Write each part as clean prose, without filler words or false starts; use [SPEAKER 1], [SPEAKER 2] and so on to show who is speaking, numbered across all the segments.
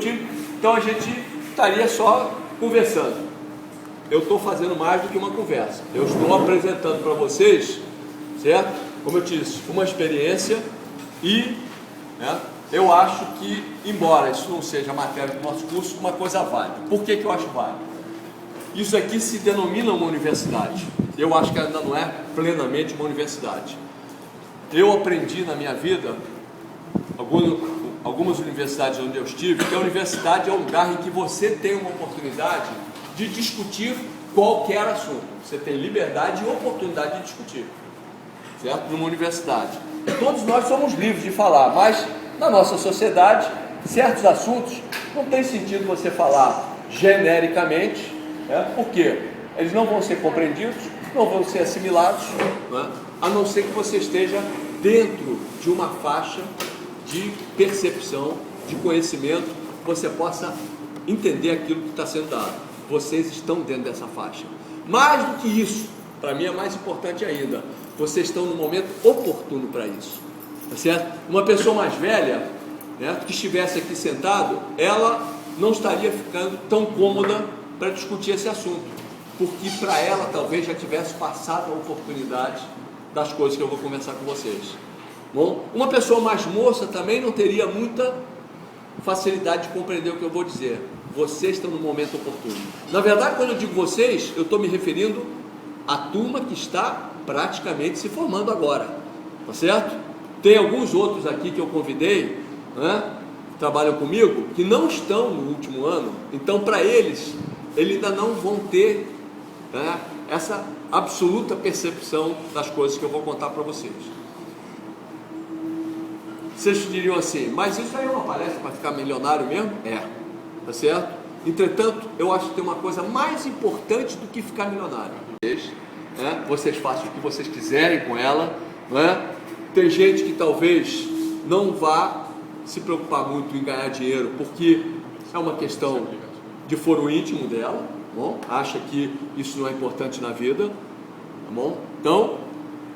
[SPEAKER 1] time. Então a gente estaria só conversando. Eu estou fazendo mais do que uma conversa. Eu estou apresentando para vocês, certo? Como eu disse, uma experiência e, né, eu acho que, embora isso não seja matéria do nosso curso, uma coisa válida. Por que eu acho válido? Isso aqui se denomina uma universidade. Eu acho que ainda não é plenamente uma universidade. Eu aprendi na minha vida, algumas universidades onde eu estive, que a universidade é um lugar em que você tem uma oportunidade de discutir qualquer assunto. Você tem liberdade e oportunidade de discutir, certo? Numa universidade. Todos nós somos livres de falar, mas na nossa sociedade, certos assuntos não tem sentido você falar genericamente, né? Porque eles não vão ser compreendidos, não vão ser assimilados, né? A não ser que você esteja dentro de uma faixa de percepção, de conhecimento, que você possa entender aquilo que está sendo dado. Vocês estão dentro dessa faixa. Mais do que isso, para mim é mais importante ainda, vocês estão no momento oportuno para isso, tá certo? Uma pessoa mais velha, né, que estivesse aqui sentado, ela não estaria ficando tão cômoda para discutir esse assunto, porque para ela talvez já tivesse passado a oportunidade das coisas que eu vou conversar com vocês. Bom, uma pessoa mais moça também não teria muita facilidade de compreender o que eu vou dizer. Vocês estão no momento oportuno. Na verdade, quando eu digo vocês, eu estou me referindo à turma que está praticamente se formando agora, tá certo? Tem alguns outros aqui que eu convidei, né, que trabalham comigo, que não estão no último ano. Então, para eles ainda não vão ter, né, essa absoluta percepção das coisas que eu vou contar para vocês. Vocês diriam assim, mas isso aí é uma palestra para ficar milionário mesmo? É, tá certo? Entretanto, eu acho que tem uma coisa mais importante do que ficar milionário. Né? Vocês façam o que vocês quiserem com ela, né? Tem gente que talvez não vá se preocupar muito em ganhar dinheiro, porque é uma questão de foro íntimo dela, tá bom? Acha que isso não é importante na vida, tá bom? Então,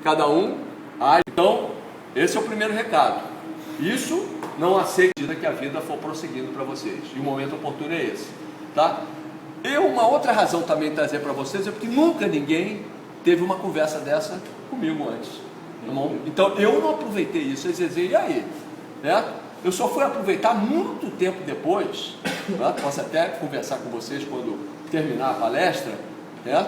[SPEAKER 1] cada um age. Então, esse é o primeiro recado. Isso não aceita que a vida for prosseguindo para vocês, e o momento oportuno é esse, tá? Uma outra razão também de trazer para vocês é porque nunca ninguém teve uma conversa dessa comigo antes, tá bom? Então eu não aproveitei isso, eles dizem, e aí? Né? Eu só fui aproveitar muito tempo depois, tá? Posso até conversar com vocês quando terminar a palestra, né?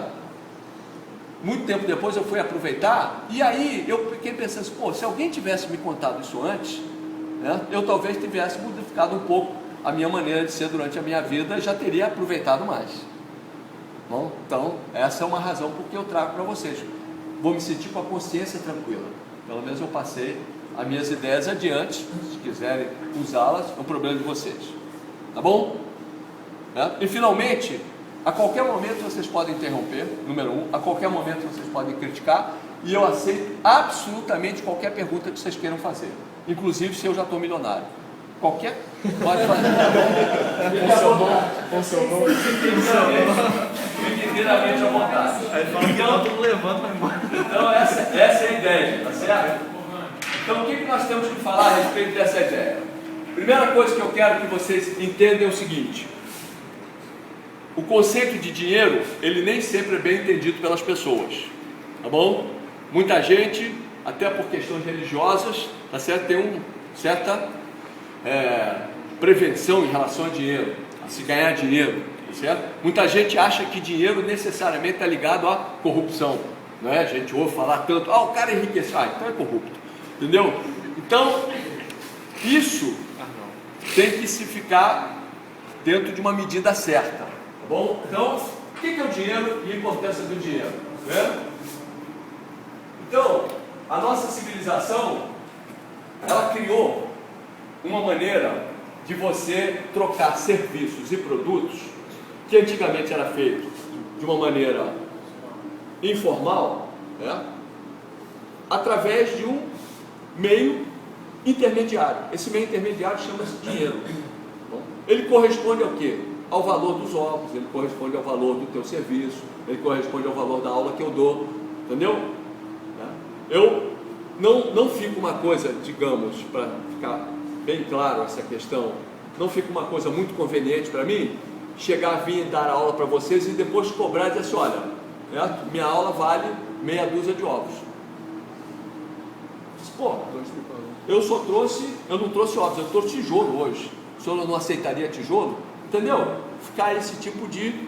[SPEAKER 1] Muito tempo depois eu fui aproveitar, e aí eu fiquei pensando assim, pô, se alguém tivesse me contado isso antes, né, eu talvez tivesse modificado um pouco a minha maneira de ser durante a minha vida e já teria aproveitado mais. Bom, então essa é uma razão por que eu trago para vocês. Vou me sentir com a consciência tranquila. Pelo menos eu passei as minhas ideias adiante. Se quiserem usá-las, é um problema de vocês. Tá bom? E finalmente, a qualquer momento vocês podem interromper, número 1, a qualquer momento vocês podem criticar, e eu aceito absolutamente qualquer pergunta que vocês queiram fazer, inclusive se eu já estou milionário. Qualquer, pode fazer.
[SPEAKER 2] Com seu nome.
[SPEAKER 1] Fique inteiramente à vontade.
[SPEAKER 2] Aí fala que não, tudo levanta e vai embora.
[SPEAKER 1] Então essa é a ideia, tá certo? Então o que nós temos que falar a respeito dessa ideia? Primeira coisa que eu quero que vocês entendam é o seguinte: o conceito de dinheiro, ele nem sempre é bem entendido pelas pessoas, tá bom? Muita gente, até por questões religiosas, tá certo? Tem uma certa prevenção em relação a dinheiro, a se ganhar dinheiro, tá certo? Muita gente acha que dinheiro necessariamente está ligado à corrupção, não é? A gente ouve falar tanto, o cara enriqueceu, então é corrupto, entendeu? Então, isso tem que se ficar dentro de uma medida certa. Bom, então, o que é o dinheiro e a importância do dinheiro? Né? Então, a nossa civilização, ela criou uma maneira de você trocar serviços e produtos que antigamente era feito de uma maneira informal, né? Através de um meio intermediário. Esse meio intermediário chama-se dinheiro. Bom, ele corresponde ao quê? Ao valor dos ovos, ele corresponde ao valor do teu serviço, ele corresponde ao valor da aula que eu dou, entendeu? Eu não fico uma coisa, digamos, para ficar bem claro essa questão não fica uma coisa muito conveniente para mim chegar, vir dar aula para vocês e depois cobrar e dizer assim, olha, minha aula vale meia dúzia de ovos. Pô, eu não trouxe ovos, eu trouxe tijolo hoje. O senhor não aceitaria tijolo? Entendeu? Ficar esse tipo de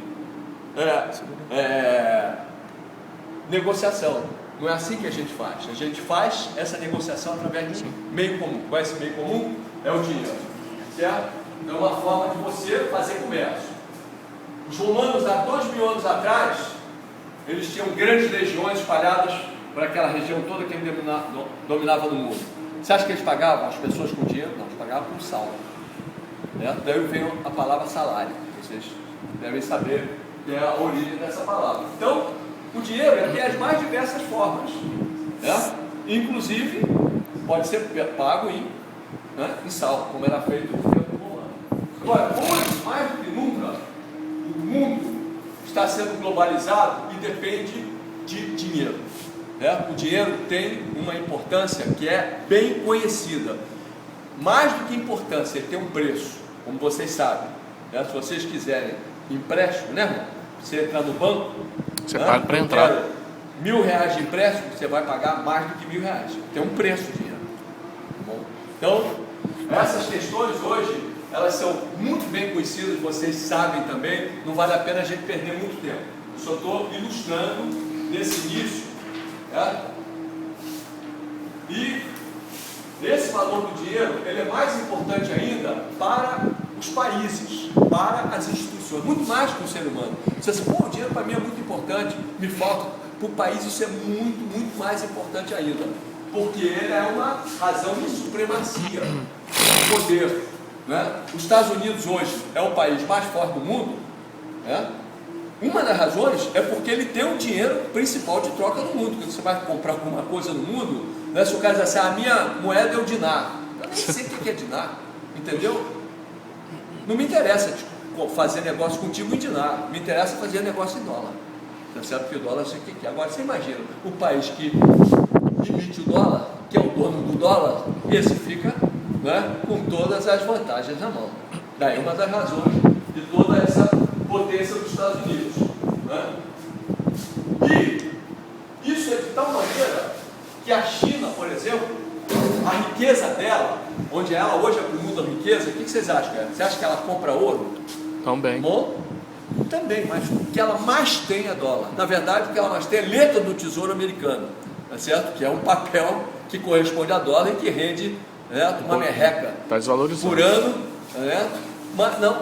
[SPEAKER 1] negociação. Não é assim que a gente faz. A gente faz essa negociação através de um meio comum. Qual é esse meio comum? É o dinheiro. Certo? É uma forma de você fazer comércio. Os romanos, há 2.000 anos atrás, eles tinham grandes legiões espalhadas por aquela região toda que ele dominava no mundo. Você acha que eles pagavam as pessoas com dinheiro? Não, eles pagavam com sal. Daí vem a palavra salário. Vocês devem saber que é a origem dessa palavra. Então, o dinheiro tem as mais diversas formas. Inclusive, pode ser pago em sal, como era feito no tempo romano. Agora, hoje, mais do que nunca, o mundo está sendo globalizado e depende de dinheiro. O dinheiro tem uma importância que é bem conhecida. Mais do que importância, ele tem um preço, como vocês sabem. Se vocês quiserem empréstimo, você entrar no banco,
[SPEAKER 3] você paga para entrar.
[SPEAKER 1] R$1.000 de empréstimo, você vai pagar mais do que R$1.000. Tem um preço de dinheiro. Bom, então, essas questões hoje, elas são muito bem conhecidas, vocês sabem também, não vale a pena a gente perder muito tempo. Eu só estou ilustrando nesse início. E esse valor do dinheiro, ele é mais importante ainda para os países, para as instituições, muito mais que o ser humano. Você diz, o dinheiro para mim é muito importante, me falta. Para o país isso é muito, muito mais importante ainda, porque ele é uma razão de supremacia, de poder. Os Estados Unidos hoje é o país mais forte do mundo. Uma das razões é porque ele tem o dinheiro principal de troca no mundo. Quando você vai comprar alguma coisa no mundo, se o cara diz assim, a minha moeda é o dinar, eu nem sei o que é dinar, entendeu? Não me interessa fazer negócio contigo em dinar, me interessa fazer negócio em dólar, tá certo? Porque o dólar, sei o que é. Agora você imagina, o país que emite o dólar, que é o dono do dólar, esse fica com todas as vantagens na mão. Daí uma das razões de toda essa potência dos Estados Unidos. E isso é de tal maneira que a China, por exemplo, a riqueza dela, onde ela hoje é para o mundo a riqueza, o que vocês acham? Você acha que ela compra ouro?
[SPEAKER 3] Também.
[SPEAKER 1] Bom, também, mas o que ela mais tem é dólar. Na verdade, o que ela mais tem é letra do Tesouro Americano, tá certo? Que é um papel que corresponde a dólar e que rende uma merreca por ano,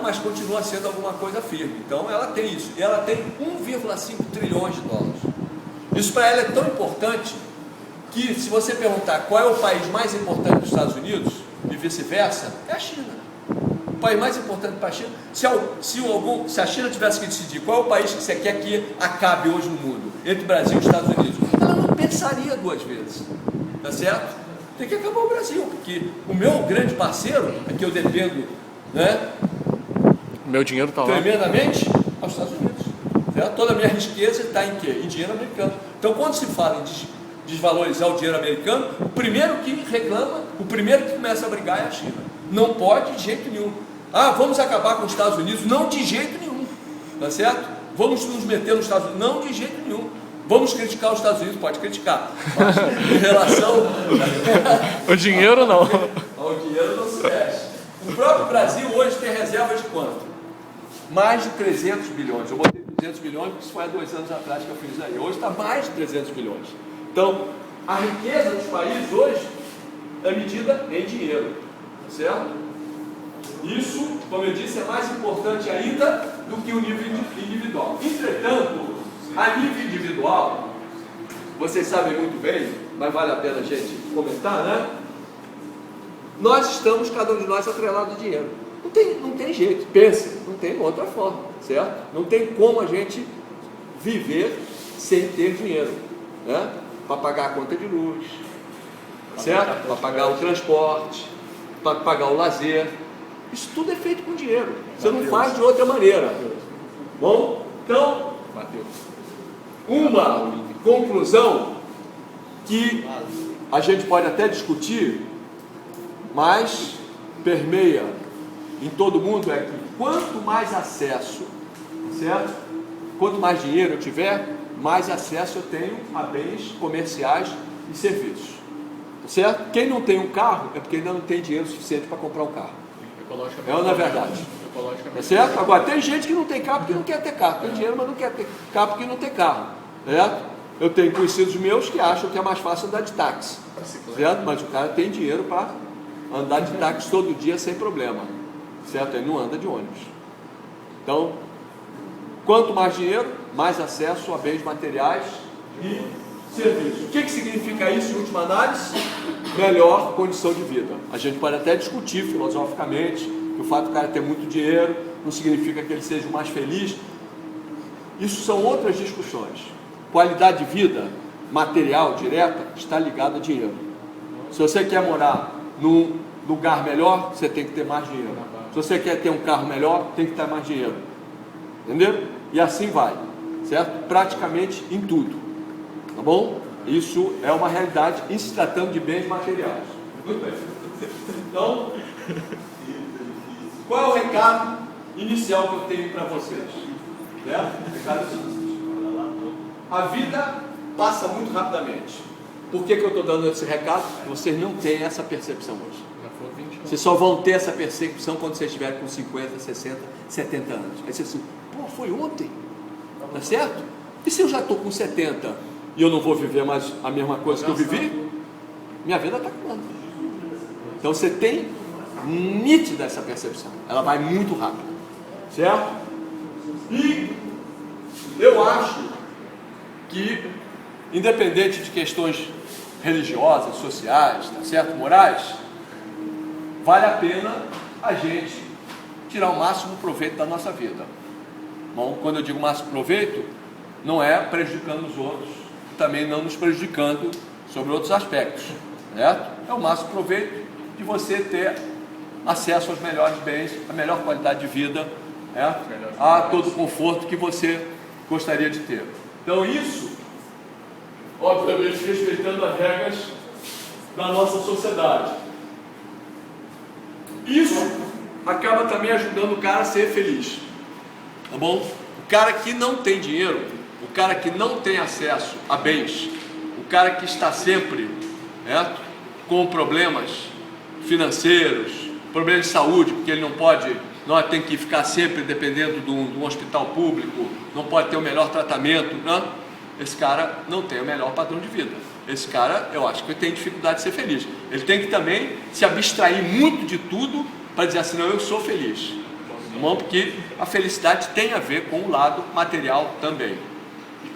[SPEAKER 1] mas continua sendo alguma coisa firme. Então ela tem isso, e ela tem 1,5 trilhões de dólares. Isso para ela é tão importante que, se você perguntar qual é o país mais importante dos Estados Unidos e vice-versa, é a China. O país mais importante para a China, se a China tivesse que decidir qual é o país que você quer que acabe hoje no mundo, entre o Brasil e os Estados Unidos, ela não pensaria duas vezes, tá certo? Tem que acabar o Brasil, porque o meu grande parceiro, é que eu dependo,
[SPEAKER 3] meu dinheiro está lá
[SPEAKER 1] tremendamente, aos Estados Unidos, certo? Toda a minha riqueza está em quê? Em dinheiro americano. Então, quando se fala em desvalorizar o dinheiro americano, o primeiro que reclama, o primeiro que começa a brigar é a China. Não pode de jeito nenhum. Vamos acabar com os Estados Unidos? Não, de jeito nenhum, tá certo? Vamos nos meter nos Estados Unidos? Não, de jeito nenhum. Vamos criticar os Estados Unidos? Pode criticar, mas em relação
[SPEAKER 3] o dinheiro não.
[SPEAKER 1] Ao dinheiro não se mexe. O próprio Brasil hoje tem reserva de quanto? Mais de 300 bilhões. Eu botei 200 bilhões porque isso foi há 2 anos atrás que eu fiz aí. Hoje está mais de 300 bilhões. Então, a riqueza dos países hoje é medida em dinheiro, certo? Isso, como eu disse, é mais importante ainda do que o nível individual. Entretanto, a nível individual, vocês sabem muito bem, mas vale a pena a gente comentar, Nós estamos, cada um de nós, atrelado ao dinheiro. Não tem jeito, pense, não tem outra forma, certo? Não tem como a gente viver sem ter dinheiro, para pagar a conta de luz, certo? Para pagar o transporte, para pagar o lazer. Isso tudo é feito com dinheiro. Você não faz de outra maneira. Bom, então, uma conclusão que a gente pode até discutir, mas permeia em todo mundo é que quanto mais acesso, certo? Quanto mais dinheiro eu tiver, mais acesso eu tenho a bens comerciais e serviços, certo? Quem não tem um carro é porque ainda não tem dinheiro suficiente para comprar um carro. É ou não é verdade? É certo? Agora, tem gente que não tem carro porque não quer ter carro. Tem dinheiro, mas não quer ter carro porque não tem carro. Certo? Eu tenho conhecidos meus que acham que é mais fácil andar de táxi. Certo? Mas o cara tem dinheiro para andar de táxi todo dia sem problema. Certo? Ele não anda de ônibus. Então, quanto mais dinheiro, mais acesso a bens materiais e serviços. O que significa isso em última análise? Melhor condição de vida. A gente pode até discutir filosoficamente que o fato do cara ter muito dinheiro não significa que ele seja o mais feliz. Isso são outras discussões. Qualidade de vida material direta está ligada a dinheiro. Se você quer morar num lugar melhor, você tem que ter mais dinheiro. Se você quer ter um carro melhor, tem que ter mais dinheiro. Entendeu? E assim vai, certo? Praticamente em tudo. Tá bom? Isso é uma realidade em se tratando de bens materiais. Muito bem. Então, qual é o recado inicial que eu tenho para vocês? Certo? O recado é o seguinte: a vida passa muito rapidamente. Por que eu estou dando esse recado? Vocês não têm essa percepção hoje. Vocês só vão ter essa percepção quando vocês estiverem com 50, 60, 70 anos. Aí você assim, pô, foi ontem. Tá certo? E se eu já estou com 70 e eu não vou viver mais a mesma coisa que eu vivi? Minha vida está acabando. Então você tem nítida essa percepção. Ela vai muito rápido. Certo? E eu acho que, independente de questões religiosas, sociais, tá certo? Morais, vale a pena a gente tirar o máximo proveito da nossa vida. Bom, quando eu digo máximo proveito, não é prejudicando os outros, também não nos prejudicando sobre outros aspectos, certo? É o máximo proveito de você ter acesso aos melhores bens, a melhor qualidade de vida, a todo o conforto que você gostaria de ter. Então isso, obviamente, respeitando as regras da nossa sociedade. Isso acaba também ajudando o cara a ser feliz. Tá bom? O cara que não tem dinheiro, o cara que não tem acesso a bens, o cara que está sempre com problemas financeiros, problemas de saúde, porque ele não pode, tem que ficar sempre dependendo de um hospital público, não pode ter o melhor tratamento, esse cara não tem o melhor padrão de vida. Esse cara, eu acho que ele tem dificuldade de ser feliz. Ele tem que também se abstrair muito de tudo para dizer assim, não, eu sou feliz. Bom, porque a felicidade tem a ver com o lado material também.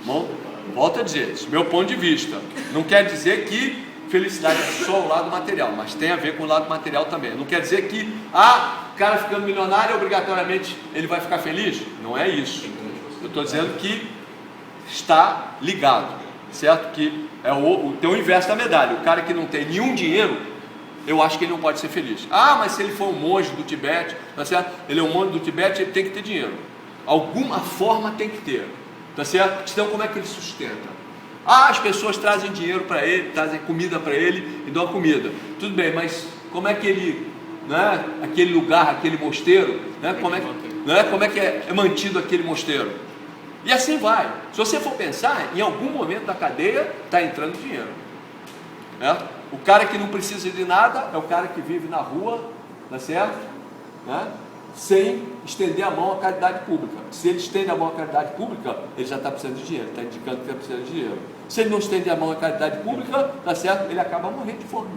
[SPEAKER 1] Bom, volto a dizer, esse é o meu ponto de vista. Não quer dizer que felicidade é só o lado material, mas tem a ver com o lado material também. Não quer dizer que, o cara ficando milionário, obrigatoriamente ele vai ficar feliz. Não é isso. Eu estou dizendo que está ligado, certo? Que tem o inverso da medalha. O cara que não tem nenhum dinheiro, eu acho que ele não pode ser feliz. Mas se ele for um monge do Tibete, tá certo? Ele é um monge do Tibete, ele tem que ter dinheiro. Alguma forma tem que ter, tá certo? Então como é que ele sustenta? As pessoas trazem dinheiro para ele, trazem comida para ele e dão a comida. Tudo bem, mas como é que ele, aquele lugar, aquele mosteiro, como é que é mantido aquele mosteiro? E assim vai. Se você for pensar, em algum momento da cadeia está entrando dinheiro. O cara que não precisa de nada é o cara que vive na rua, tá certo? Sem estender a mão à caridade pública. Se ele estende a mão à caridade pública, ele já está precisando de dinheiro, está indicando que está precisando de dinheiro. Se ele não estende a mão à caridade pública, tá certo? Ele acaba morrendo de fome.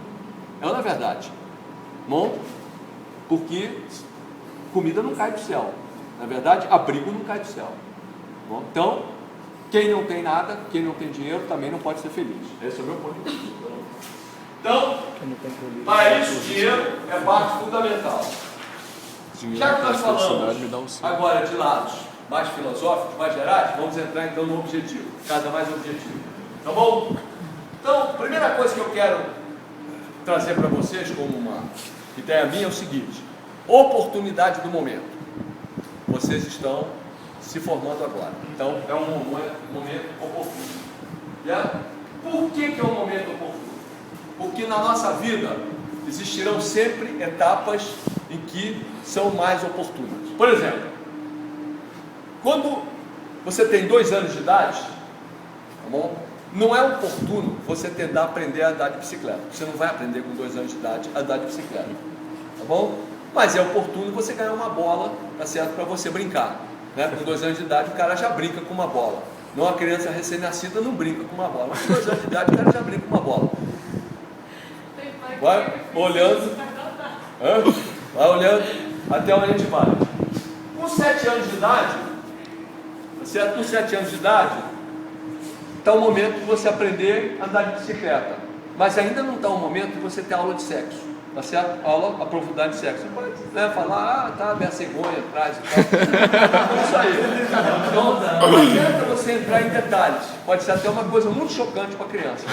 [SPEAKER 1] É na verdade. Bom, porque comida não cai do céu. Na verdade, abrigo não cai do céu. Bom, então, quem não tem nada, quem não tem dinheiro, também não pode ser feliz. Esse é o meu ponto de vista. Então, para isso, o dinheiro é parte fundamental. Já que nós falamos agora de lados mais filosóficos, mais gerais, vamos entrar então no objetivo, cada mais objetivo. Tá bom? Então, a primeira coisa que eu quero trazer para vocês como uma ideia minha é o seguinte: oportunidade do momento. Vocês estão se formando agora, então é um momento oportuno. Por que é um momento oportuno? Porque na nossa vida existirão sempre etapas em que são mais oportunas. Por exemplo, quando você tem 2 anos de idade, tá bom? Não é oportuno você tentar aprender a andar de bicicleta. Você não vai aprender com 2 anos de idade a andar de bicicleta, tá bom? Mas é oportuno você ganhar uma bola, tá certo? Para você brincar, né? Com 2 anos de idade o cara já brinca com uma bola. Não, a criança recém-nascida não brinca com uma bola. Mas com 2 anos de idade o cara já brinca com uma bola. Vai olhando, vai olhando até onde a gente vai. Com 7 anos de idade, tá certo? Com 7 anos de idade, está o momento de você aprender a andar de bicicleta. Mas ainda não está o momento de você ter aula de sexo. Tá certo? Aula, aprofundar de sexo. Você pode, né, falar, tá, minha cegonha atrás e tal. Isso aí. Então, não adianta você entrar em detalhes. Pode ser até uma coisa muito chocante para a criança.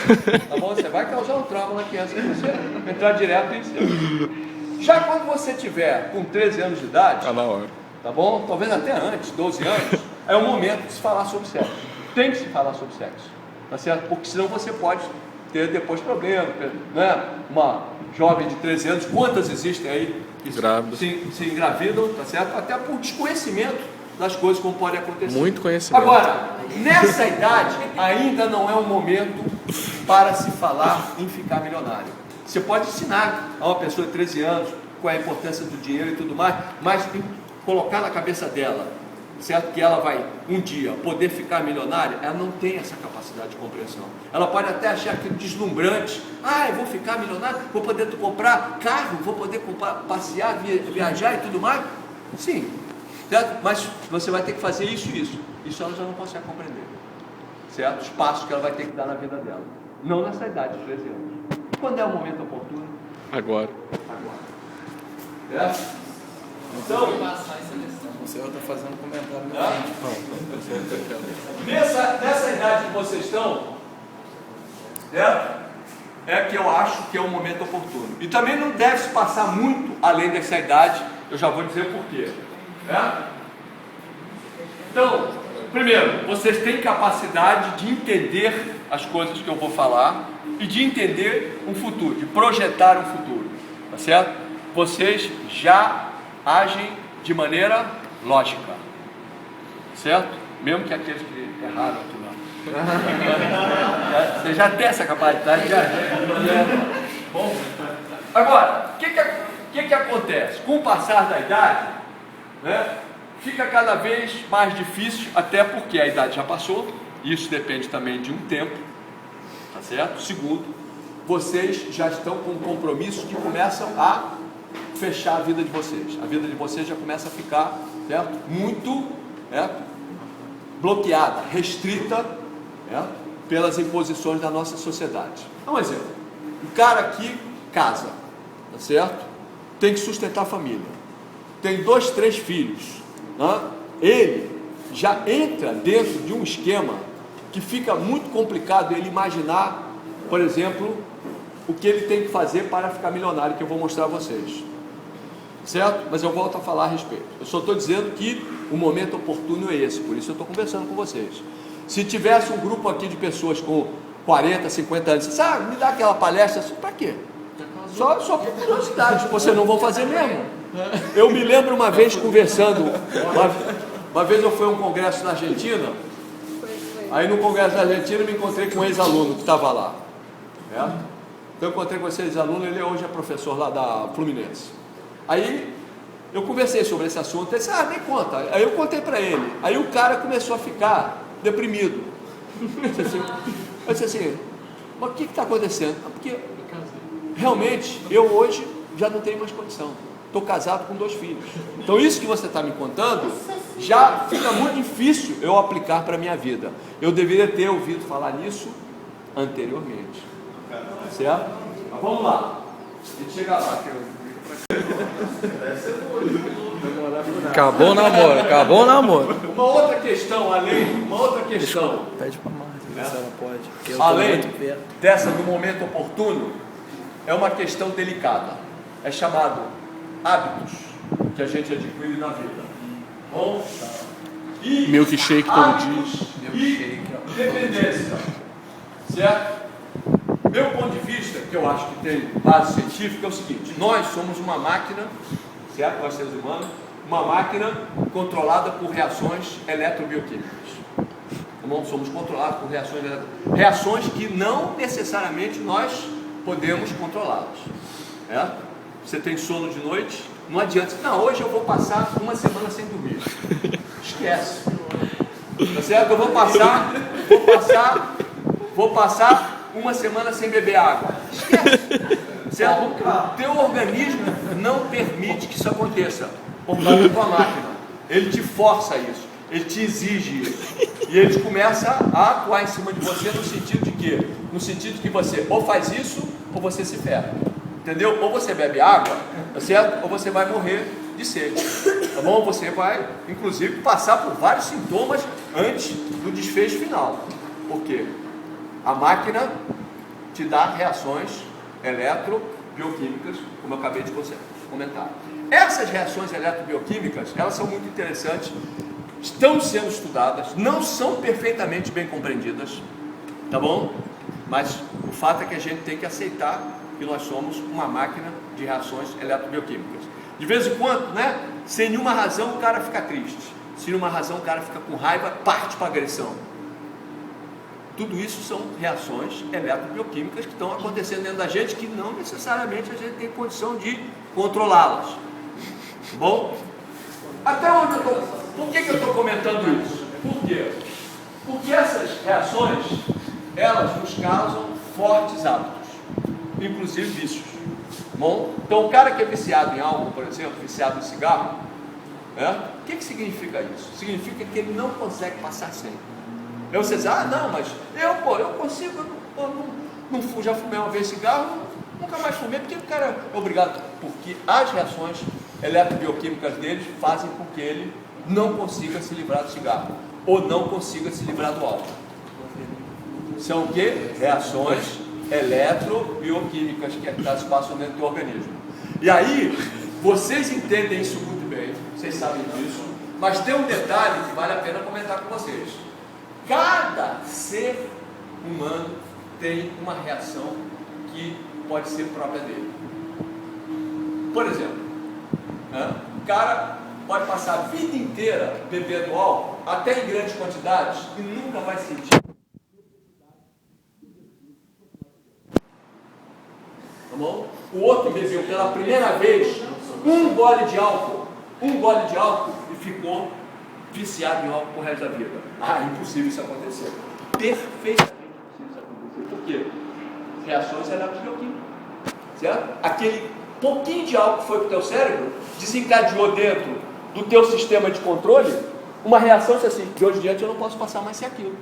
[SPEAKER 1] Tá bom? Você vai causar um trauma na criança se você entrar direto em cima. Já quando você tiver com 13 anos de idade,
[SPEAKER 3] Tá na hora.
[SPEAKER 1] tá bom? Talvez até antes, 12 anos, é o momento de se falar sobre sexo. Tem que se falar sobre sexo. Tá certo? Porque senão você pode ter depois problema, né? Uma jovem de 13 anos, quantas existem aí que se engravidam, tá certo? Até por desconhecimento das coisas como pode acontecer.
[SPEAKER 3] Muito conhecimento.
[SPEAKER 1] Agora, nessa idade, ainda não é o momento para se falar em ficar milionário. Você pode ensinar a uma pessoa de 13 anos qual é a importância do dinheiro e tudo mais, mas colocar na cabeça dela, certo? Que ela vai um dia poder ficar milionária, ela não tem essa capacidade de compreensão. Ela pode até achar aquilo deslumbrante. Ah, eu vou ficar milionário, vou poder comprar carro, vou poder passear, viajar e tudo mais. Sim, certo? Mas você vai ter que fazer isso e isso. Isso ela já não consegue compreender, certo? Os passos que ela vai ter que dar na vida dela. Não nessa idade de 13 anos. Quando é o momento oportuno?
[SPEAKER 3] Agora.
[SPEAKER 1] Certo? Então,
[SPEAKER 2] O senhor está fazendo um comentário
[SPEAKER 1] nessa idade que vocês estão, é que eu acho que é o momento oportuno. E também não deve se passar muito além dessa idade, eu já vou dizer por quê. Então, primeiro, vocês têm capacidade de entender as coisas que eu vou falar e de entender um futuro, de projetar um futuro, tá certo? Vocês já agem de maneira lógica, certo? Mesmo que aqueles que erraram aqui lá. Você já tem essa capacidade de agir. Bom, agora, o que acontece? Com o passar da idade, né, fica cada vez mais difícil, até porque a idade já passou, isso depende também de um tempo, tá certo? Segundo, vocês já estão com um compromisso que começam a fechar a vida de vocês. A vida de vocês já começa a ficar, certo? Muito, bloqueada, restrita, pelas imposições da nossa sociedade. Um exemplo: o cara aqui casa, tá certo? Tem que sustentar a família, tem 2, 3 filhos, né? Ele já entra dentro de um esquema que fica muito complicado ele imaginar, por exemplo, o que ele tem que fazer para ficar milionário, que eu vou mostrar a vocês, certo? Mas eu volto a falar a respeito. Eu só estou dizendo que o momento oportuno é esse, por isso eu estou conversando com vocês. Se tivesse um grupo aqui de pessoas com 40, 50 anos, você sabe, me dá aquela palestra, para quê? Só por curiosidade, vocês não vão fazer mesmo. Eu me lembro uma vez conversando, uma vez eu fui a um congresso na Argentina, aí no congresso da Argentina eu me encontrei com um ex-aluno que estava lá, certo? Então eu encontrei com esse ex-aluno, ele hoje é professor lá da Fluminense. Aí eu conversei sobre esse assunto, ele disse, me conta. Aí eu contei para ele, aí o cara começou a ficar deprimido. Eu disse assim, mas o que está acontecendo? Porque realmente eu hoje já não tenho mais condição, estou casado com 2 filhos, então isso que você está me contando já fica muito difícil eu aplicar para a minha vida. Eu deveria ter ouvido falar nisso anteriormente, certo? Mas vamos lá, a gente chega lá.
[SPEAKER 2] Acabou o namoro, acabou o namoro.
[SPEAKER 1] Uma outra questão,
[SPEAKER 2] Pede pra Marta, se ela pode. Porque eu tô
[SPEAKER 1] além
[SPEAKER 2] muito perto.
[SPEAKER 1] dessa do momento oportuno, é uma questão delicada. É chamado hábitos que a gente adquire na vida. Bom, e
[SPEAKER 3] Milkshake todo dia.
[SPEAKER 1] e dependência, certo? Meu ponto de vista, que eu acho que tem base científica, é o seguinte: nós somos uma máquina, certo? Nós seres humanos, uma máquina controlada por reações eletrobioquímicas. Tá bom? Somos controlados por reações que não necessariamente nós podemos controlá-las. Você tem sono de noite, não adianta. Não, hoje eu vou passar uma semana sem dormir. Esquece. Tá certo? Eu vou passar uma semana sem beber água. Esquece. Certo? O teu organismo não permite que isso aconteça por causa da tua máquina. Ele te força a isso, ele te exige isso. E ele começa a atuar em cima de você no sentido de quê? No sentido que você ou faz isso ou você se ferra. Entendeu? Ou você bebe água, tá certo? Ou você vai morrer de sede. Tá bom? Você vai, inclusive, passar por vários sintomas antes do desfecho final. Por quê? A máquina te dá reações eletrobioquímicas, como eu acabei de comentar. Essas reações eletrobioquímicas, elas são muito interessantes, estão sendo estudadas, não são perfeitamente bem compreendidas, tá bom? Mas o fato é que a gente tem que aceitar que nós somos uma máquina de reações eletrobioquímicas. De vez em quando, né, sem nenhuma razão o cara fica triste, sem nenhuma razão o cara fica com raiva, parte para agressão. Tudo isso são reações eletrobioquímicas que estão acontecendo dentro da gente, que não necessariamente a gente tem condição de controlá-las. Bom? Até onde eu estou? Por que eu estou comentando isso? Por quê? Porque essas reações, elas nos causam fortes hábitos, inclusive vícios. Bom? Então o cara que é viciado em álcool, por exemplo, viciado em cigarro, o que significa isso? Significa que ele não consegue passar sem. Aí você diz, não, mas eu consigo, já fumei uma vez cigarro, nunca mais fumei, porque o cara é obrigado, porque as reações eletrobioquímicas dele fazem com que ele não consiga se livrar do cigarro, ou não consiga se livrar do álcool. São o quê? Reações eletrobioquímicas que se passam dentro do organismo. E aí, vocês entendem isso muito bem, vocês sabem disso, mas tem um detalhe que vale a pena comentar com vocês. Cada ser humano tem uma reação que pode ser própria dele. Por exemplo, o cara pode passar a vida inteira bebendo álcool, até em grandes quantidades, e nunca vai sentir. Tá bom? O outro bebeu pela primeira vez um gole de álcool e ficou viciado em álcool pro resto da vida. Impossível isso acontecer. Perfeitamente impossível isso acontecer. Por quê? Reações eletrobioquímicas. Certo? Aquele pouquinho de álcool que foi pro teu cérebro desencadeou dentro do teu sistema de controle uma reação assim, de hoje em diante eu não posso passar mais sem aquilo.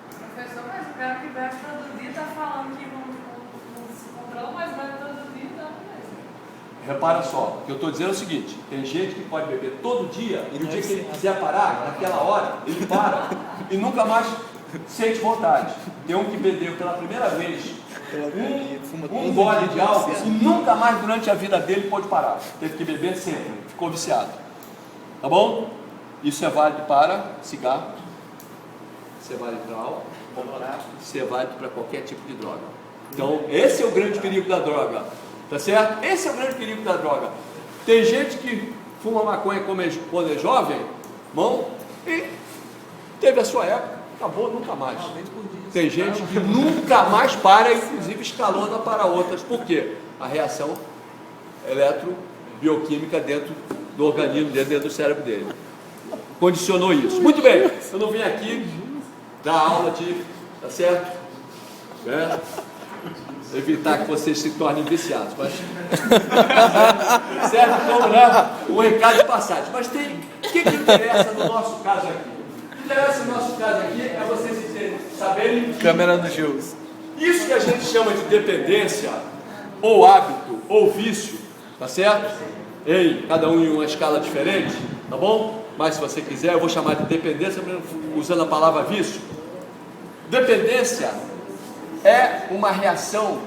[SPEAKER 4] Professor, mas o cara que bebe todo dia está falando que não se controla, mas bebe todo dia, então
[SPEAKER 1] Repara só, o que eu estou dizendo é o seguinte: tem gente que pode beber todo dia, e no dia que ele quiser parar, naquela hora, ele para e nunca mais sente vontade. Tem um que bebeu pela primeira vez um gole de álcool e nunca mais durante a vida dele pôde parar. Teve que beber sempre, ficou viciado. Tá bom? Isso é válido para cigarro, isso é válido para álcool, isso é válido para qualquer tipo de droga. Então, esse é o grande perigo da droga. Tá certo? Esse é o grande perigo da droga. Tem gente que fuma maconha quando é jovem, e teve a sua época, acabou, nunca mais. Tem gente que nunca mais para, inclusive escalona para outras. Por quê? A reação eletrobioquímica dentro do organismo, dentro do cérebro dele condicionou isso. Muito bem, eu não vim aqui dar aula de, tá certo? Evitar que vocês se tornem viciados, mas certo? Então, né? Um recado de passagem. Mas tem, o que interessa no nosso caso aqui? O que interessa no nosso caso aqui é vocês saberem que
[SPEAKER 2] Câmera no Gil.
[SPEAKER 1] isso que a gente chama de dependência, ou hábito, ou vício, tá certo? Cada um em uma escala diferente, tá bom? Mas se você quiser, eu vou chamar de dependência usando a palavra vício. Dependência é uma reação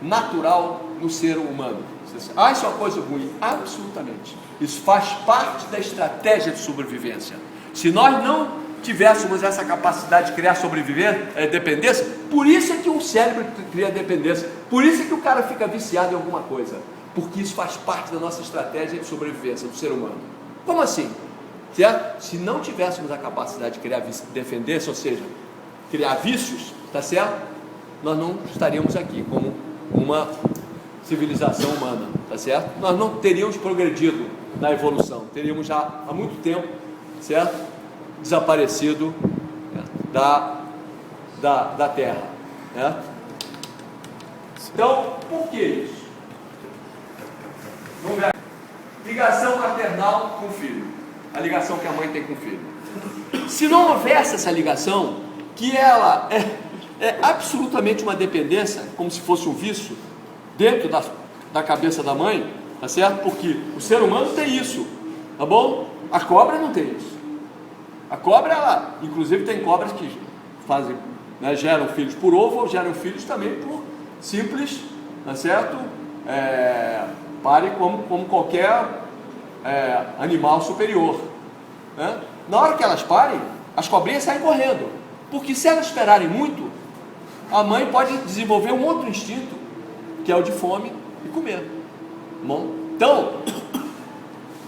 [SPEAKER 1] natural no ser humano. Isso é uma coisa ruim? Absolutamente. Isso faz parte da estratégia de sobrevivência. Se nós não tivéssemos essa capacidade de criar dependência, por isso é que o cérebro cria dependência, por isso é que o cara fica viciado em alguma coisa, porque isso faz parte da nossa estratégia de sobrevivência do ser humano. Como assim? Certo? Se não tivéssemos a capacidade de criar defender-se, ou seja, criar vícios, tá certo? Nós não estaríamos aqui como uma civilização humana, tá certo? Nós não teríamos progredido na evolução, teríamos já há muito tempo, certo? Desaparecido, né, da Terra, né? Então, por que isso? Vamos ver. Ligação maternal com o filho, a ligação que a mãe tem com o filho. Se não houvesse essa ligação, que ela é absolutamente uma dependência, como se fosse um vício, dentro da cabeça da mãe, tá certo? Porque o ser humano tem isso, tá bom? A cobra não tem isso. A cobra, ela, inclusive tem cobras que fazem, né, geram filhos por ovo, ou geram filhos também por simples, tá certo? Pare como qualquer animal superior, né? Na hora que elas parem, as cobrinhas saem correndo, porque se elas esperarem muito, a mãe pode desenvolver um outro instinto, que é o de fome e comer. Bom, então,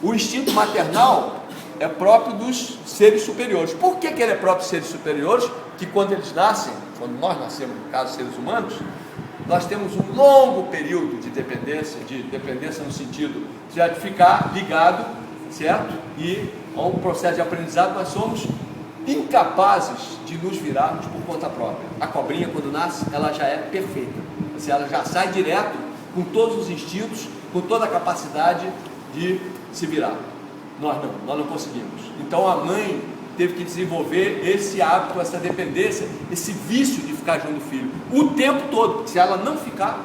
[SPEAKER 1] o instinto maternal é próprio dos seres superiores. Por que ele é próprio dos seres superiores? Que quando eles nascem, quando nós nascemos, no caso, seres humanos, nós temos um longo período de dependência no sentido de ficar ligado, certo? E ao processo de aprendizado nós somos incapazes de nos virarmos por conta própria. A cobrinha, quando nasce, ela já é perfeita. Assim, ela já sai direto com todos os instintos, com toda a capacidade de se virar. Nós não conseguimos. Então a mãe teve que desenvolver esse hábito, essa dependência, esse vício de ficar junto do filho o tempo todo, porque se ela não ficar,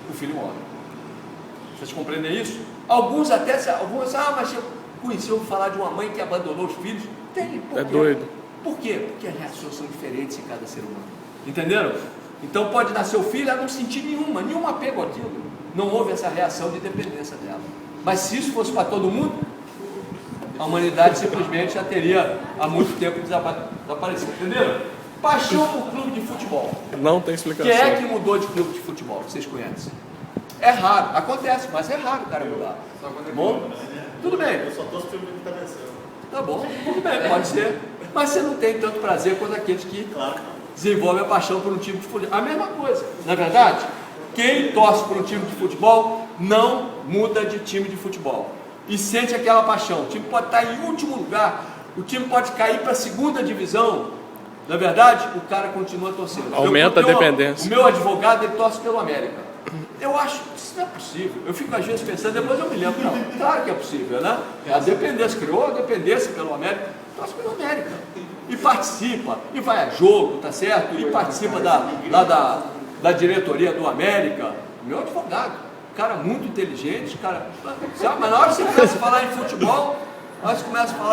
[SPEAKER 1] o filho morre. Vocês compreendem isso? Alguns mas eu conheci falar de uma mãe que abandonou os filhos. Tem, por quê?
[SPEAKER 3] Doido.
[SPEAKER 1] Por quê? Porque as reações são diferentes em cada ser humano. Entenderam? Então pode nascer o filho, ela não sentir nenhum apego àquilo. Não houve essa reação de dependência dela. Mas se isso fosse para todo mundo, a humanidade simplesmente já teria há muito tempo desaparecido. Entenderam? Paixão por clube de futebol.
[SPEAKER 3] Não tem explicação.
[SPEAKER 1] Quem é que mudou de clube de futebol? Vocês conhecem? É raro, acontece, mas é raro o cara mudar. Bom, tudo bem.
[SPEAKER 5] Eu só torço pelo time que está vencendo.
[SPEAKER 1] Tá bom, tudo bem, pode ser. Mas você não tem tanto prazer quanto aqueles que desenvolvem a paixão por um time de futebol. A mesma coisa, não é verdade? Quem torce por um time de futebol não muda de time de futebol. E sente aquela paixão. O time pode estar em último lugar, o time pode cair para a segunda divisão. Na verdade, o cara continua torcendo.
[SPEAKER 3] Aumenta a dependência.
[SPEAKER 1] O meu advogado, ele torce pelo América. Eu acho que isso não é possível. Eu fico às vezes pensando, depois eu me lembro. Não, claro que é possível, né? A dependência, criou a dependência pelo América. Torce pelo América. E participa, e vai a jogo, tá certo? E participa da diretoria do América. Meu advogado, cara muito inteligente, cara. Sabe? Mas na hora que você começa a falar em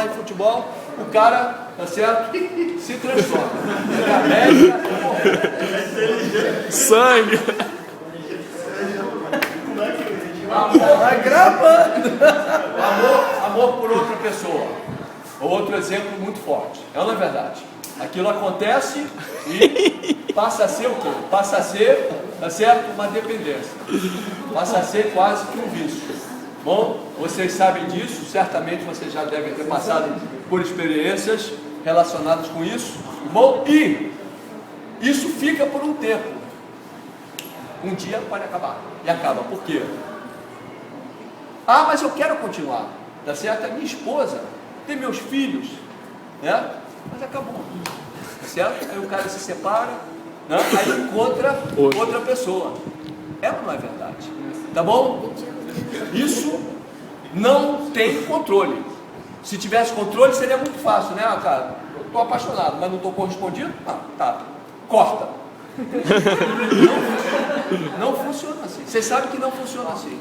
[SPEAKER 1] futebol, o cara, tá certo? Se transforma. América,
[SPEAKER 3] sangue.
[SPEAKER 1] Vai gravando. Amor por outra pessoa. Outro exemplo muito forte. Não é verdade? Aquilo acontece e passa a ser o quê? Passa a ser, tá certo? Uma dependência. Passa a ser quase que um vício. Bom, vocês sabem disso, certamente vocês já devem ter passado por experiências relacionadas com isso. Bom, e isso fica por um tempo. Um dia pode acabar. E acaba. Por quê? Mas eu quero continuar. Tá certo? A minha esposa tem meus filhos, né? Mas acabou. Tá certo? Aí o cara se separa, né? Aí encontra outra pessoa. É ou não é verdade? Tá bom? Isso não tem controle. Se tivesse controle seria muito fácil, né? Cara, eu estou apaixonado, mas não estou correspondido. Tá. Corta. Não funciona assim. Vocês sabem que não funciona assim.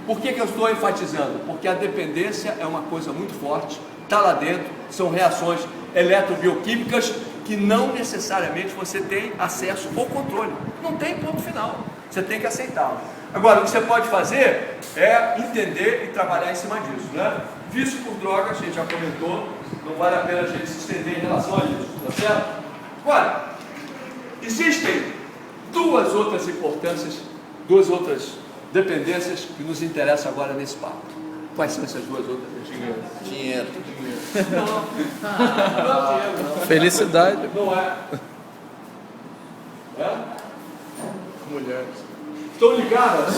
[SPEAKER 1] Por que eu estou enfatizando? Porque a dependência é uma coisa muito forte, está lá dentro, são reações eletrobioquímicas que não necessariamente você tem acesso ou controle. Não tem ponto final. Você tem que aceitá-lo. Agora, o que você pode fazer é entender e trabalhar em cima disso, né? Vício por drogas, a gente já comentou, não vale a pena a gente se estender em relação a isso, tá certo? Agora, existem duas outras dependências que nos interessam agora nesse papo. Quais são essas duas outras? Dinheiro. Não é dinheiro.
[SPEAKER 2] Felicidade.
[SPEAKER 1] Não é.
[SPEAKER 3] Mulheres.
[SPEAKER 1] Estão ligadas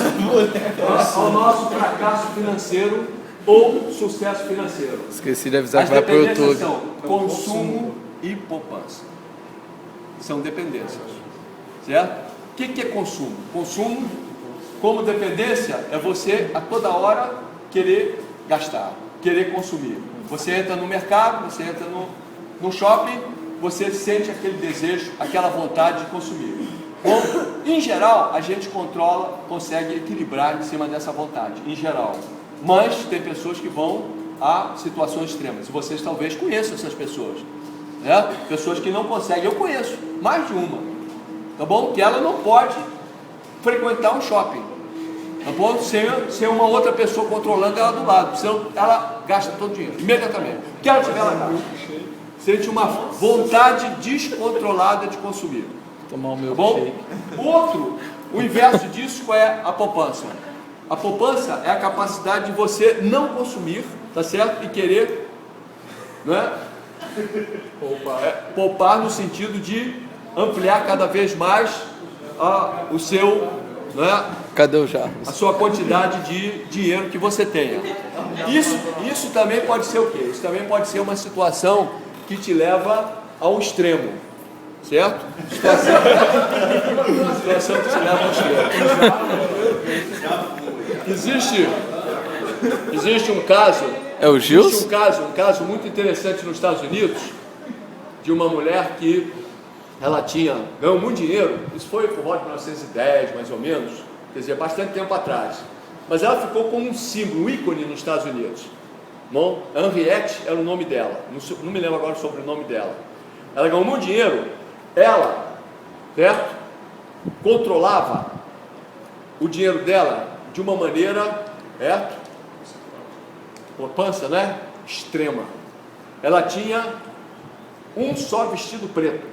[SPEAKER 1] ao nosso fracasso financeiro ou sucesso financeiro.
[SPEAKER 2] Esqueci de avisar
[SPEAKER 1] As
[SPEAKER 2] que vai pro
[SPEAKER 1] dependências
[SPEAKER 2] YouTube.
[SPEAKER 1] são consumo e poupança. São dependências. Certo? O que é consumo? Consumo, como dependência, é você a toda hora querer gastar, querer consumir. Você entra no mercado, você entra no shopping, você sente aquele desejo, aquela vontade de consumir. Bom, em geral, a gente controla, consegue equilibrar em cima dessa vontade, em geral. Mas tem pessoas que vão a situações extremas. E vocês talvez conheçam essas pessoas. Né? Pessoas que não conseguem. Eu conheço mais de uma. Tá bom? Que ela não pode frequentar um shopping. Tá bom? Sem uma outra pessoa controlando ela do lado. Senão ela gasta todo o dinheiro, imediatamente. O que ela tiver, ela gasta. Sente uma vontade descontrolada de consumir.
[SPEAKER 2] Tomar o meu
[SPEAKER 1] Bom,
[SPEAKER 2] shake.
[SPEAKER 1] o inverso disso qual é a poupança? A poupança é a capacidade de você não consumir, tá certo? E querer, né? Poupar no sentido de ampliar cada vez mais o seu, né?
[SPEAKER 2] Cadê o jarro?
[SPEAKER 1] A sua quantidade de dinheiro que você tenha. Isso também pode ser o quê? Isso também pode ser uma situação que te leva ao extremo. Certo? Situação que te leva ao extremo. Existe um caso.
[SPEAKER 2] É o Gils?
[SPEAKER 1] Existe um caso muito interessante nos Estados Unidos de uma mulher que ela ganhou muito dinheiro. Isso foi por volta de 1910, mais ou menos, quer dizer, bastante tempo atrás. Mas ela ficou como um símbolo, um ícone nos Estados Unidos. Bom, Henriette era o nome dela. Não me lembro agora sobre o nome dela. Ela ganhou muito dinheiro. Ela, certo? Controlava o dinheiro dela de uma maneira, certo? Poupança, né? Extrema. Ela tinha um só vestido preto.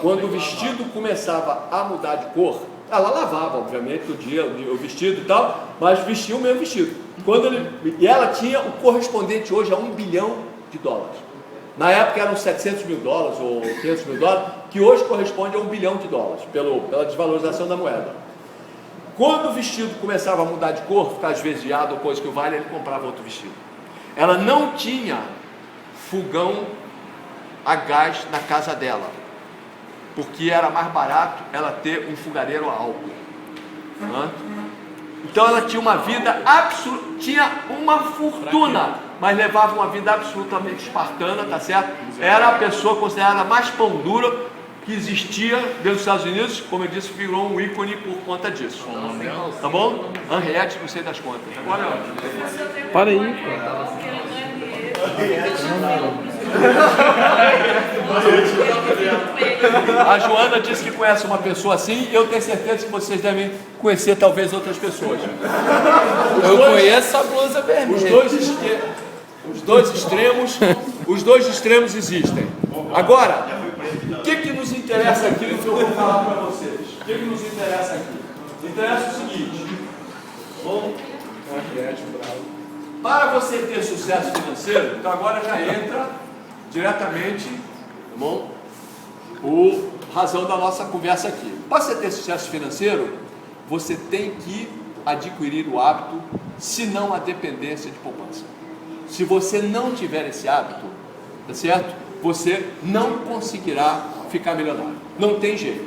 [SPEAKER 1] Quando o vestido começava a mudar de cor, ela lavava, obviamente, o vestido e tal, mas vestia o mesmo vestido. E ela tinha o correspondente hoje a $1 bilhão. Na época eram $700 mil ou $500 mil, que hoje corresponde a $1 bilhão, pela desvalorização da moeda. Quando o vestido começava a mudar de cor, ficar esverdeado ou coisa que o vale, ele comprava outro vestido. Ela não tinha fogão a gás na casa dela, porque era mais barato ela ter um fogareiro a álcool. Então ela tinha uma vida absoluta, tinha uma fortuna, mas levava uma vida absolutamente espartana, tá certo? Era a pessoa considerada mais pão dura que existia dentro dos Estados Unidos, como eu disse, virou um ícone por conta disso. Tá bom? Henriette, não sei das contas. Agora,
[SPEAKER 2] para aí.
[SPEAKER 1] A Joana disse que conhece uma pessoa assim, e eu tenho certeza que vocês devem conhecer talvez outras pessoas.
[SPEAKER 2] Eu conheço a blusa vermelha.
[SPEAKER 1] Os dois extremos existem. Agora, o que nos interessa aqui no que eu vou falar para vocês? O que nos interessa aqui? Interessa o seguinte: bom, para você ter sucesso financeiro, então agora já entra diretamente, tá bom? Razão da nossa conversa aqui. Para você ter sucesso financeiro, você tem que adquirir o hábito, se não a dependência de poupança. Se você não tiver esse hábito, tá certo? Você não conseguirá ficar milionário. Não tem jeito.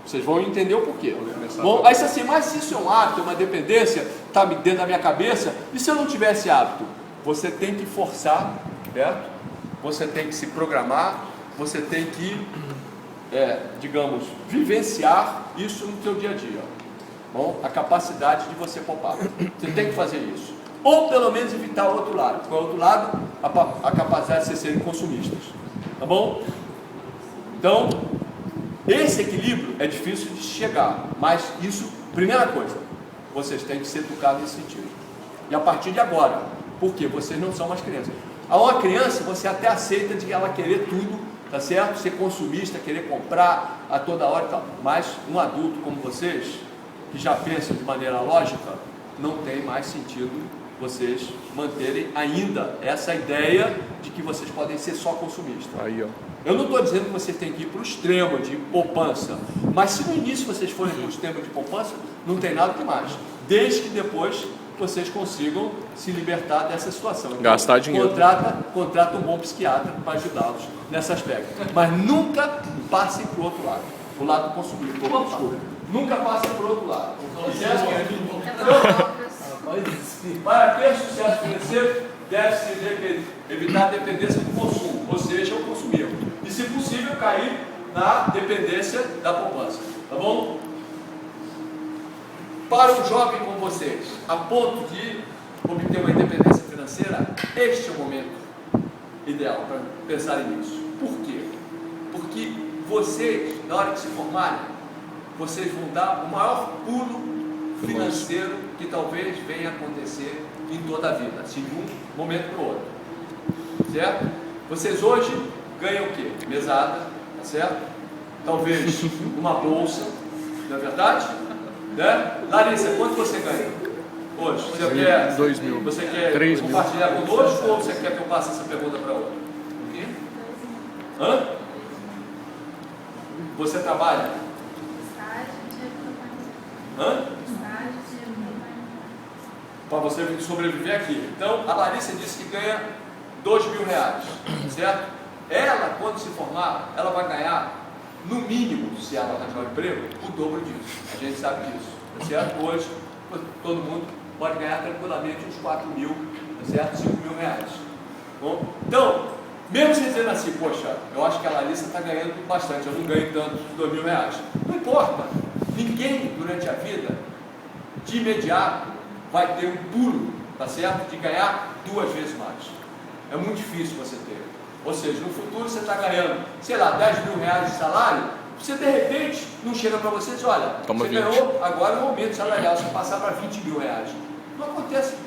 [SPEAKER 1] Vocês vão entender o porquê. Bom, aí você assim, mas se isso é um hábito, uma dependência, está dentro da minha cabeça, e se eu não tiver esse hábito? Você tem que forçar, certo? Você tem que se programar, você tem que, digamos, vivenciar isso no seu dia a dia. Bom, a capacidade de você poupar. Você tem que fazer isso. Ou pelo menos evitar o outro lado. Qual é o outro lado? A capacidade de vocês serem consumistas. Tá bom? Então, esse equilíbrio é difícil de chegar. Mas isso, primeira coisa, vocês têm que ser educados nesse sentido. E a partir de agora, porque vocês não são mais crianças. A uma criança, você até aceita de ela querer tudo, tá certo? Ser consumista, querer comprar a toda hora e tal. Mas um adulto como vocês, que já pensam de maneira lógica, não tem mais sentido vocês manterem ainda essa ideia de que vocês podem ser só consumistas.
[SPEAKER 3] Aí, ó.
[SPEAKER 1] Eu não estou dizendo que vocês têm que ir para o extremo de poupança, mas se no início vocês forem para o extremo de poupança, não tem nada demais, desde que depois vocês consigam se libertar dessa situação. Então,
[SPEAKER 3] gastar dinheiro.
[SPEAKER 1] Contrata um bom psiquiatra para ajudá-los nesse aspecto, mas nunca passem para o outro lado, o lado do consumidor. Desculpa, nunca passem para o outro lado. Para ter sucesso financeiro, deve-se evitar a dependência do consumo, ou seja, o consumir. E, se possível, cair na dependência da poupança. Tá bom? Para um jovem como vocês, a ponto de obter uma independência financeira, este é o momento ideal para pensarem nisso. Por quê? Porque vocês, na hora de se formarem, vocês vão dar o maior pulo financeiro que talvez venha a acontecer em toda a vida, assim, de um momento para o outro. Certo? Vocês hoje ganham o quê? Mesada, tá certo? Talvez uma bolsa, não é verdade? Né? Larissa, quanto você ganha hoje? Você quer
[SPEAKER 3] 2 mil.
[SPEAKER 1] Você quer
[SPEAKER 3] 3 mil.
[SPEAKER 1] compartilhar conosco ou você quer que eu passe essa pergunta para outra? Hã? Você trabalha? Hã? Para você sobreviver aqui. Então, a Larissa disse que ganha 2 mil reais, certo? Ela, quando se formar, ela vai ganhar, no mínimo, se ela arranjar um emprego, o dobro disso. A gente sabe disso, tá certo? Hoje, todo mundo pode ganhar tranquilamente uns 4 mil, tá certo? 5 mil reais. Bom, então, mesmo você dizendo assim, poxa, eu acho que a Larissa está ganhando bastante, eu não ganho tanto de 2 mil reais. Não importa. Ninguém, durante a vida, de imediato, vai ter um pulo, tá certo? De ganhar 2 vezes mais. É muito difícil você ter. Ou seja, no futuro você está ganhando, sei lá, 10 mil reais de salário, você de repente não chega para você e diz, olha,
[SPEAKER 3] toma
[SPEAKER 1] você
[SPEAKER 3] 20.
[SPEAKER 1] ganhou agora um aumento salarial, você passar para 20 mil reais. Não acontece isso.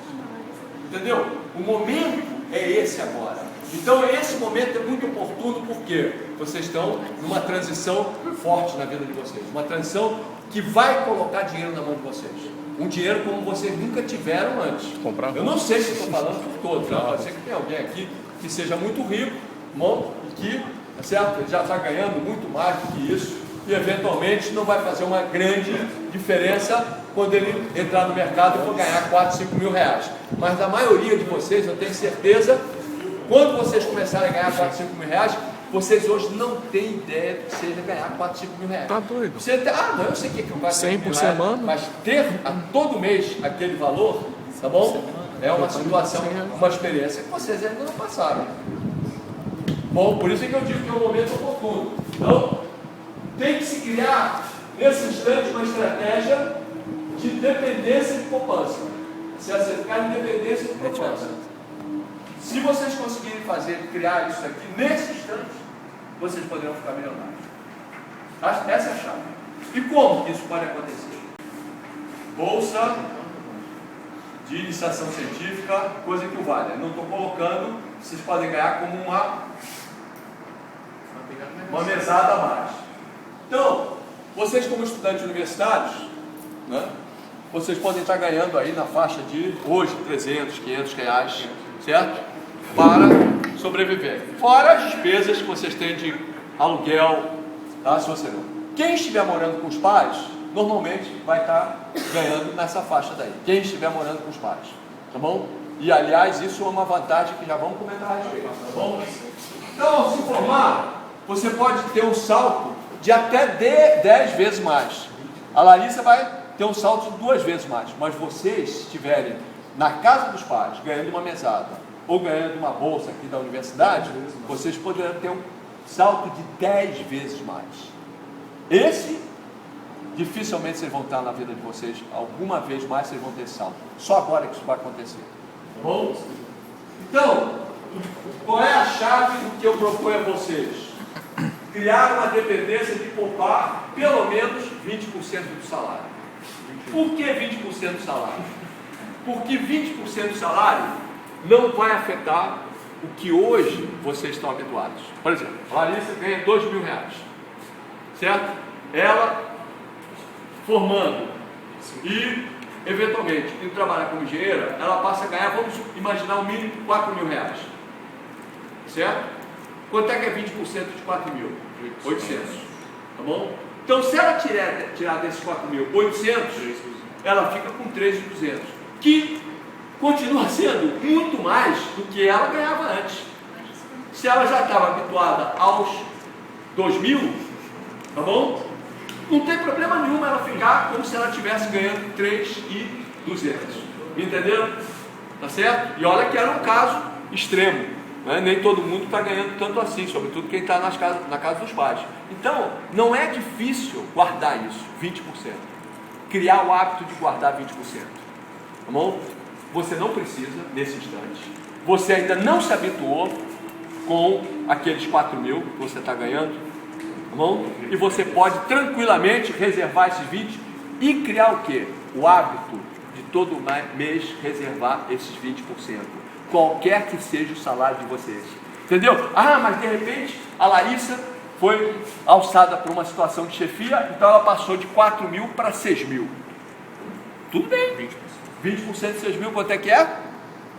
[SPEAKER 1] Entendeu? O momento é esse agora. Então esse momento é muito oportuno porque vocês estão numa transição forte na vida de vocês. Uma transição que vai colocar dinheiro na mão de vocês. Um dinheiro como vocês nunca tiveram antes. Eu não sei se estou falando por todos, tá? Pode ser que tenha alguém aqui que seja muito rico, bom, e que, certo? Ele já está ganhando muito mais do que isso e eventualmente não vai fazer uma grande diferença quando ele entrar no mercado e for ganhar 4, 5 mil reais. Mas da maioria de vocês, eu tenho certeza, quando vocês começarem a ganhar 4, 5 mil reais, vocês hoje não têm ideia do que seja ganhar 4, 5 mil reais.
[SPEAKER 3] Tá doido?
[SPEAKER 1] Você não, eu sei que eu faço
[SPEAKER 3] 100 por semana.
[SPEAKER 1] mas ter todo mês aquele valor, tá bom? É uma situação, uma experiência que vocês ainda não passaram. Bom, por isso é que eu digo que é um momento oportuno. Então, tem que se criar, nesse instante, uma estratégia de dependência de poupança. Se acercar em dependência de poupança. Se vocês conseguirem criar isso aqui nesse instante, vocês poderão ficar milionários. Essa é a chave. E como que isso pode acontecer? Bolsa de iniciação científica, coisa que o vale. Eu não estou colocando, vocês podem ganhar como uma mesada a mais. Então, vocês como estudantes universitários, né, vocês podem estar ganhando aí na faixa de, hoje, 300, 500 reais, certo? Para sobreviver. Fora as despesas que vocês têm de aluguel, tá? Se você não. Quem estiver morando com os pais, normalmente vai estar ganhando nessa faixa daí. Quem estiver morando com os pais, tá bom? E aliás, isso é uma vantagem que já vamos comentar a respeito, tá bom? Então, ao se formar, você pode ter um salto de até 10 vezes mais. A Larissa vai ter um salto de 2 vezes mais, mas vocês estiverem na casa dos pais, ganhando uma mesada, ou ganhando uma bolsa aqui da universidade, vocês poderão ter um salto de 10 vezes mais. Esse, dificilmente vocês vão estar na vida de vocês, alguma vez mais vocês vão ter esse salto. Só agora que isso vai acontecer. Tá bom? Então, qual é a chave do que eu proponho a vocês? Criar uma dependência de poupar pelo menos 20% do salário. Por que 20% do salário? Porque 20% do salário não vai afetar o que hoje vocês estão habituados. Por exemplo, a Larissa ganha 2 mil reais, certo? Ela, formando, e, eventualmente, indo trabalhar como engenheira, ela passa a ganhar, vamos imaginar, um mínimo de R$4.000. Certo? Quanto é que é 20% de 4.000? 800. Tá bom? Então, se ela tirar desses 4.800, ela fica com 3.200, que continua sendo muito mais do que ela ganhava antes. Se ela já estava habituada aos 2.000, tá bom? Não tem problema nenhum ela ficar como se ela estivesse ganhando 3.200. Entenderam? Tá certo? E olha que era um caso extremo. Né? Nem todo mundo está ganhando tanto assim, sobretudo quem está na casa dos pais. Então, não é difícil guardar isso, 20%. Criar o hábito de guardar 20%. Tá bom? Você não precisa, nesse instante. Você ainda não se habituou com aqueles 4.000 que você está ganhando. Tá bom? E você pode tranquilamente reservar esses 20% e criar o quê? O hábito de todo mês reservar esses 20%. Qualquer que seja o salário de vocês. Entendeu? Ah, mas de repente a Larissa foi alçada por uma situação de chefia, então ela passou de 4.000 para 6.000. Tudo bem. 20% de 6.000, quanto é que é?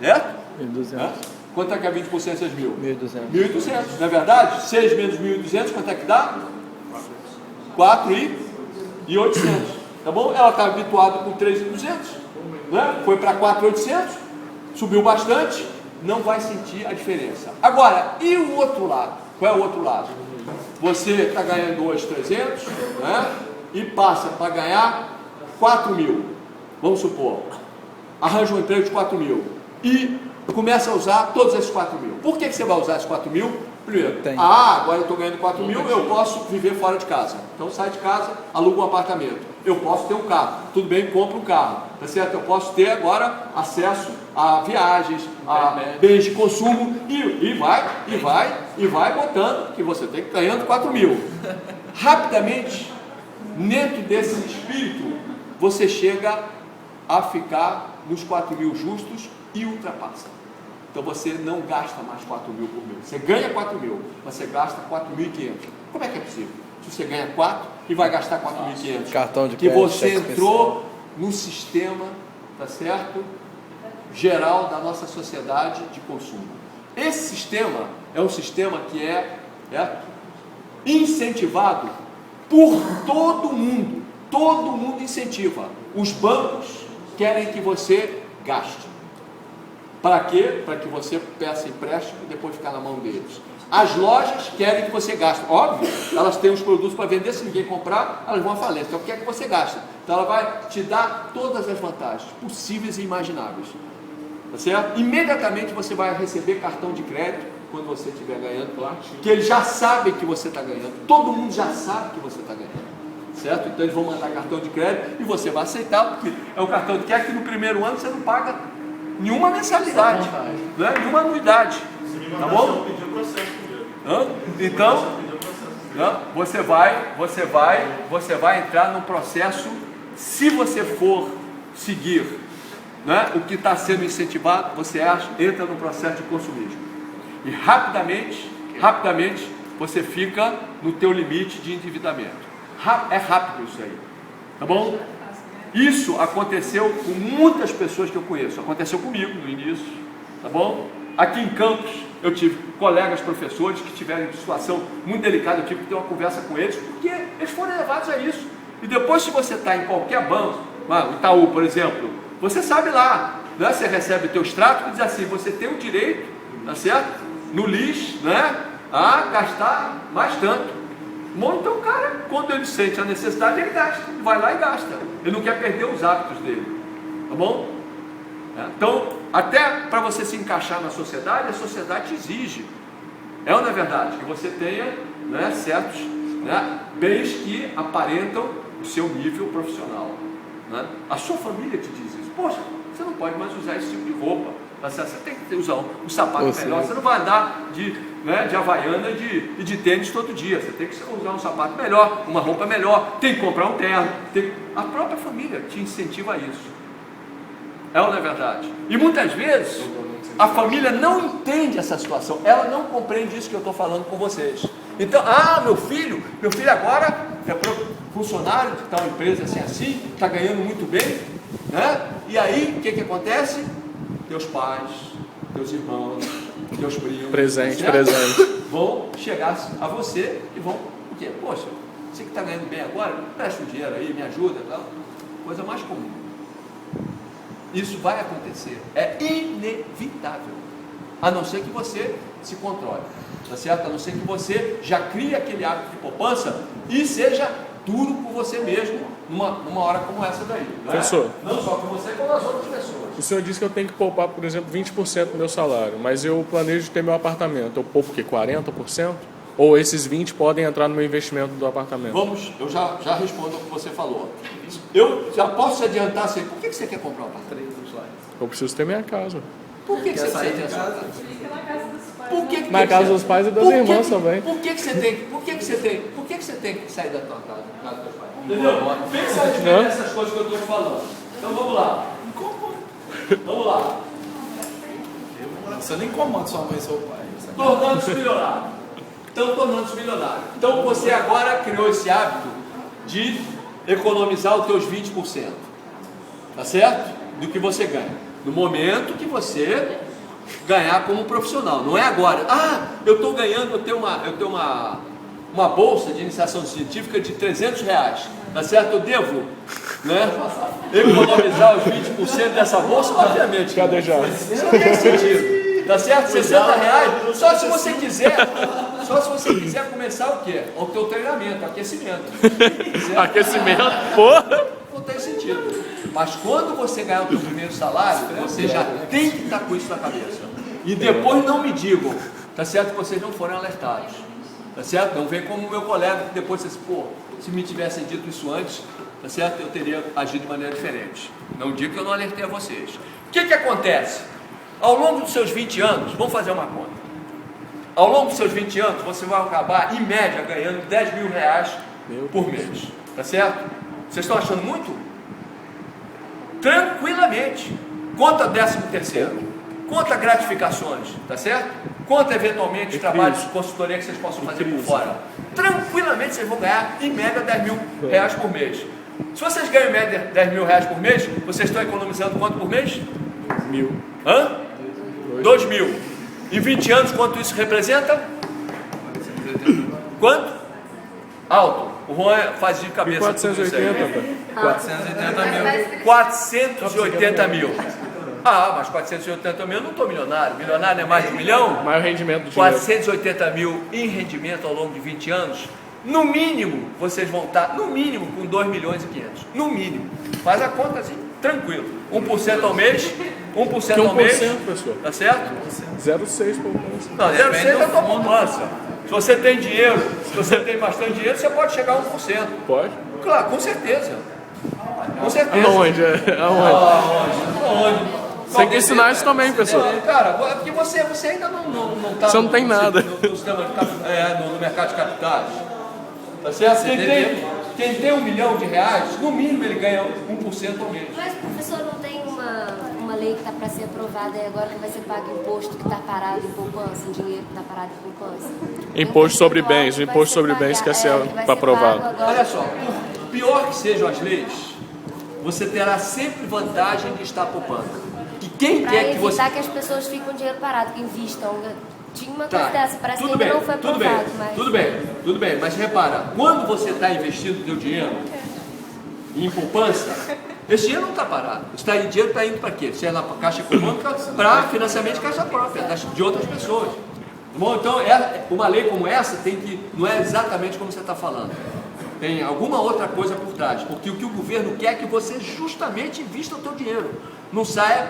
[SPEAKER 1] É?
[SPEAKER 2] 1.200.
[SPEAKER 1] Quanto é que é 20% de 6.000?
[SPEAKER 2] 1.200.
[SPEAKER 1] 1.200, não é verdade? 6 menos 1.200, quanto é que dá? 4.800. Tá bom? Ela está habituada com 3.200, né? Foi para 4.800. Subiu bastante, não vai sentir a diferença. Agora, e o outro lado? Qual é o outro lado? Você está ganhando hoje 300, né? E passa para ganhar 4.000. Vamos supor, arranja um emprego de 4.000 e começa a usar todos esses 4.000. Por que você vai usar esses 4.000? Primeiro, agora eu estou ganhando 4.000, eu posso viver fora de casa. Então sai de casa, aluga um apartamento. Eu posso ter um carro. Tudo bem, compro um carro. Tá certo? Eu posso ter agora acesso a viagens, a bens de consumo e vai botando que você tem que ganhando 4.000. Rapidamente, dentro desse espírito, você chega a ficar nos 4.000 justos e ultrapassa. Então você não gasta mais 4.000 por mês. Você ganha 4.000, mas você gasta 4.500. Como é que é possível? Se você ganha 4 e vai gastar 4.500,
[SPEAKER 2] cartão de
[SPEAKER 1] que
[SPEAKER 2] crédito,
[SPEAKER 1] você entrou no sistema, tá certo? Geral da nossa sociedade de consumo. Esse sistema é um sistema que é incentivado por todo mundo. Todo mundo incentiva. Os bancos querem que você gaste. Para quê? Para que você peça empréstimo e depois ficar na mão deles. As lojas querem que você gaste. Óbvio, elas têm os produtos para vender, se ninguém comprar, elas vão à falência. Então, quer que você gaste. Então, ela vai te dar todas as vantagens possíveis e imagináveis. Tá certo? Imediatamente você vai receber cartão de crédito, quando você estiver ganhando lá, que eles já sabem que você está ganhando. Todo mundo já sabe que você está ganhando. Certo? Então, eles vão mandar cartão de crédito e você vai aceitar, porque é um cartão de crédito que no primeiro ano você não paga nenhuma mensalidade, né? Nenhuma anuidade. Tá bom? Então, você vai entrar num processo, se você for seguir, né, o que está sendo incentivado, você entra num processo de consumismo. E rapidamente, você fica no teu limite de endividamento. É rápido isso aí. Tá bom? Isso aconteceu com muitas pessoas que eu conheço. Aconteceu comigo no início, tá bom? Aqui em Campos, eu tive colegas professores que tiveram situação muito delicada. Eu tive que ter uma conversa com eles, porque eles foram levados a isso. E depois, se você está em qualquer banco, o Itaú, por exemplo, você sabe lá, né? Você recebe teu extrato que diz assim: você tem o direito, tá certo? No LIS, né? A gastar mais tanto. Bom, então o cara, quando ele sente a necessidade, ele gasta, vai lá e gasta. Ele não quer perder os hábitos dele, tá bom? Então, até para você se encaixar na sociedade, a sociedade te exige, ou não é verdade, que você tenha, né, certos, né, bens que aparentam o seu nível profissional, né? A sua família te diz isso. Poxa, você não pode mais usar esse tipo de roupa, tá certo? Você tem que usar um sapato melhor, você não vai andar de Havaiana e de tênis todo dia. Você tem que usar um sapato melhor, uma roupa melhor, tem que comprar um terno. A própria família te incentiva a isso. É ou não é verdade? E muitas vezes a família não entende essa situação, ela não compreende isso que eu estou falando com vocês. Então, meu filho agora é funcionário de tal empresa assim, está ganhando muito bem, né? E aí, o que acontece? Teus pais, teus irmãos, teus primos,
[SPEAKER 2] presente,
[SPEAKER 1] vão chegar a você e vão, o quê? Poxa, você que está ganhando bem agora, presta o dinheiro aí, me ajuda, tal. Coisa mais comum. Isso vai acontecer, é inevitável, a não ser que você se controle, tá certo? A não ser que você já crie aquele hábito de poupança e seja duro com você mesmo numa hora como essa daí, não é?
[SPEAKER 2] Professor,
[SPEAKER 1] Não só com você, como as outras pessoas.
[SPEAKER 2] o senhor disse que eu tenho que poupar, por exemplo, 20% do meu salário, mas eu planejo ter meu apartamento. Eu poupo o quê? 40%? Ou esses 20 podem entrar no meu investimento do apartamento?
[SPEAKER 1] Eu já respondo o que você falou. Eu já posso te adiantar assim, por que você quer comprar um apartamento?
[SPEAKER 2] Eu preciso ter minha casa.
[SPEAKER 1] Por que você precisa ter a sua casa?
[SPEAKER 4] Fica na casa dos pais.
[SPEAKER 1] Por que
[SPEAKER 2] Na casa dos pais e das irmãs também.
[SPEAKER 1] Por que você tem que sair da tua casa, da casa dos teus pais? Entendeu? Pensa nessas coisas que eu estou te falando. Então vamos lá. Vamos lá.
[SPEAKER 3] Você nem comanda sua mãe e seu pai.
[SPEAKER 1] Tornando-se milionário. Então você agora criou esse hábito de economizar os teus 20%. Tá certo? Do que você ganha. No momento que você ganhar como profissional. Não é agora. Eu estou ganhando, eu tenho uma bolsa de iniciação científica de R$300. Tá certo? Eu devo, né, economizar os 20% dessa bolsa, obviamente.
[SPEAKER 2] Cadê já?
[SPEAKER 1] Isso não tem sentido. Tá certo? R$60. Só se você quiser começar o quê? O teu treinamento, aquecimento.
[SPEAKER 2] Aquecimento, porra!
[SPEAKER 1] Não tem sentido. Mas quando você ganhar o teu primeiro salário, você já tem que estar com isso na cabeça. E depois não me digam, tá certo? Que vocês não foram alertados. Tá certo? Não vem como o meu colega que depois você se me tivessem dito isso antes, tá certo? Eu teria agido de maneira diferente. Não digo que eu não alertei a vocês. O que acontece? Ao longo dos seus 20 anos, vamos fazer uma conta. Ao longo dos seus 20 anos, você vai acabar, em média, ganhando R$10 mil por mês. Tá certo? Vocês estão achando muito? Tranquilamente. Conta 13º. Conta gratificações. Tá certo? Conta, eventualmente, trabalhos de consultoria que vocês possam fazer por fora. Tranquilamente, vocês vão ganhar, em média, R$10 mil por mês. Se vocês ganham, em média, R$10 mil por mês, vocês estão economizando quanto por mês?
[SPEAKER 2] 1.000.
[SPEAKER 1] Hã? 2.000. Em 20 anos, quanto isso representa? Quanto? Alto. O Juan faz de cabeça.
[SPEAKER 2] 480,
[SPEAKER 1] 480 mil. Mas 480 mil eu não estou milionário. Milionário não é mais de 1 milhão?
[SPEAKER 2] Maior rendimento do dinheiro.
[SPEAKER 1] 480 mil em rendimento ao longo de 20 anos. No mínimo, vocês vão estar, no mínimo, com 2 milhões e 500. No mínimo. Faz a conta assim, tranquilo. 1% ao mês. 1% ao mês.
[SPEAKER 2] Professor.
[SPEAKER 1] Tá certo?
[SPEAKER 2] 0,6 poupança.
[SPEAKER 1] Não, 0,6 é a tua poupança. Se você tem dinheiro, se você tem bastante dinheiro, você pode chegar a 1%.
[SPEAKER 2] Pode?
[SPEAKER 1] Claro, com certeza. Com certeza.
[SPEAKER 2] Aonde?
[SPEAKER 1] Aonde?
[SPEAKER 2] Tem que ensinar isso também, pessoal.
[SPEAKER 1] Cara, porque você ainda não está
[SPEAKER 2] Você não tem nada.
[SPEAKER 1] no sistema no mercado de capitais. Tá certo? Quem tem R$1 milhão, no mínimo ele ganha 1% ao mês.
[SPEAKER 5] Mas, professor, não tem uma lei que está para ser aprovada e agora que vai ser pago imposto que está parado em poupança, dinheiro que está parado em poupança?
[SPEAKER 2] Imposto sobre bens, o imposto sobre bens quer ser aprovado.
[SPEAKER 1] Olha só, por pior que sejam as leis, você terá sempre vantagem de estar poupando. E quem quer que você...
[SPEAKER 5] Para evitar que as pessoas fiquem com dinheiro parado, que invistam. Tinha uma coisa dessa, parece que ainda não foi aprovado.
[SPEAKER 1] Tudo bem, mas repara, quando você está investindo o seu dinheiro em poupança, esse dinheiro não está parado. Esse dinheiro está indo para quê? Se é na Caixa Econômica, para financiamento de caixa própria, de outras pessoas. Bom, então, uma lei como essa não é exatamente como você está falando. Tem alguma outra coisa por trás, porque o que o governo quer é que você justamente invista o teu dinheiro, não saia,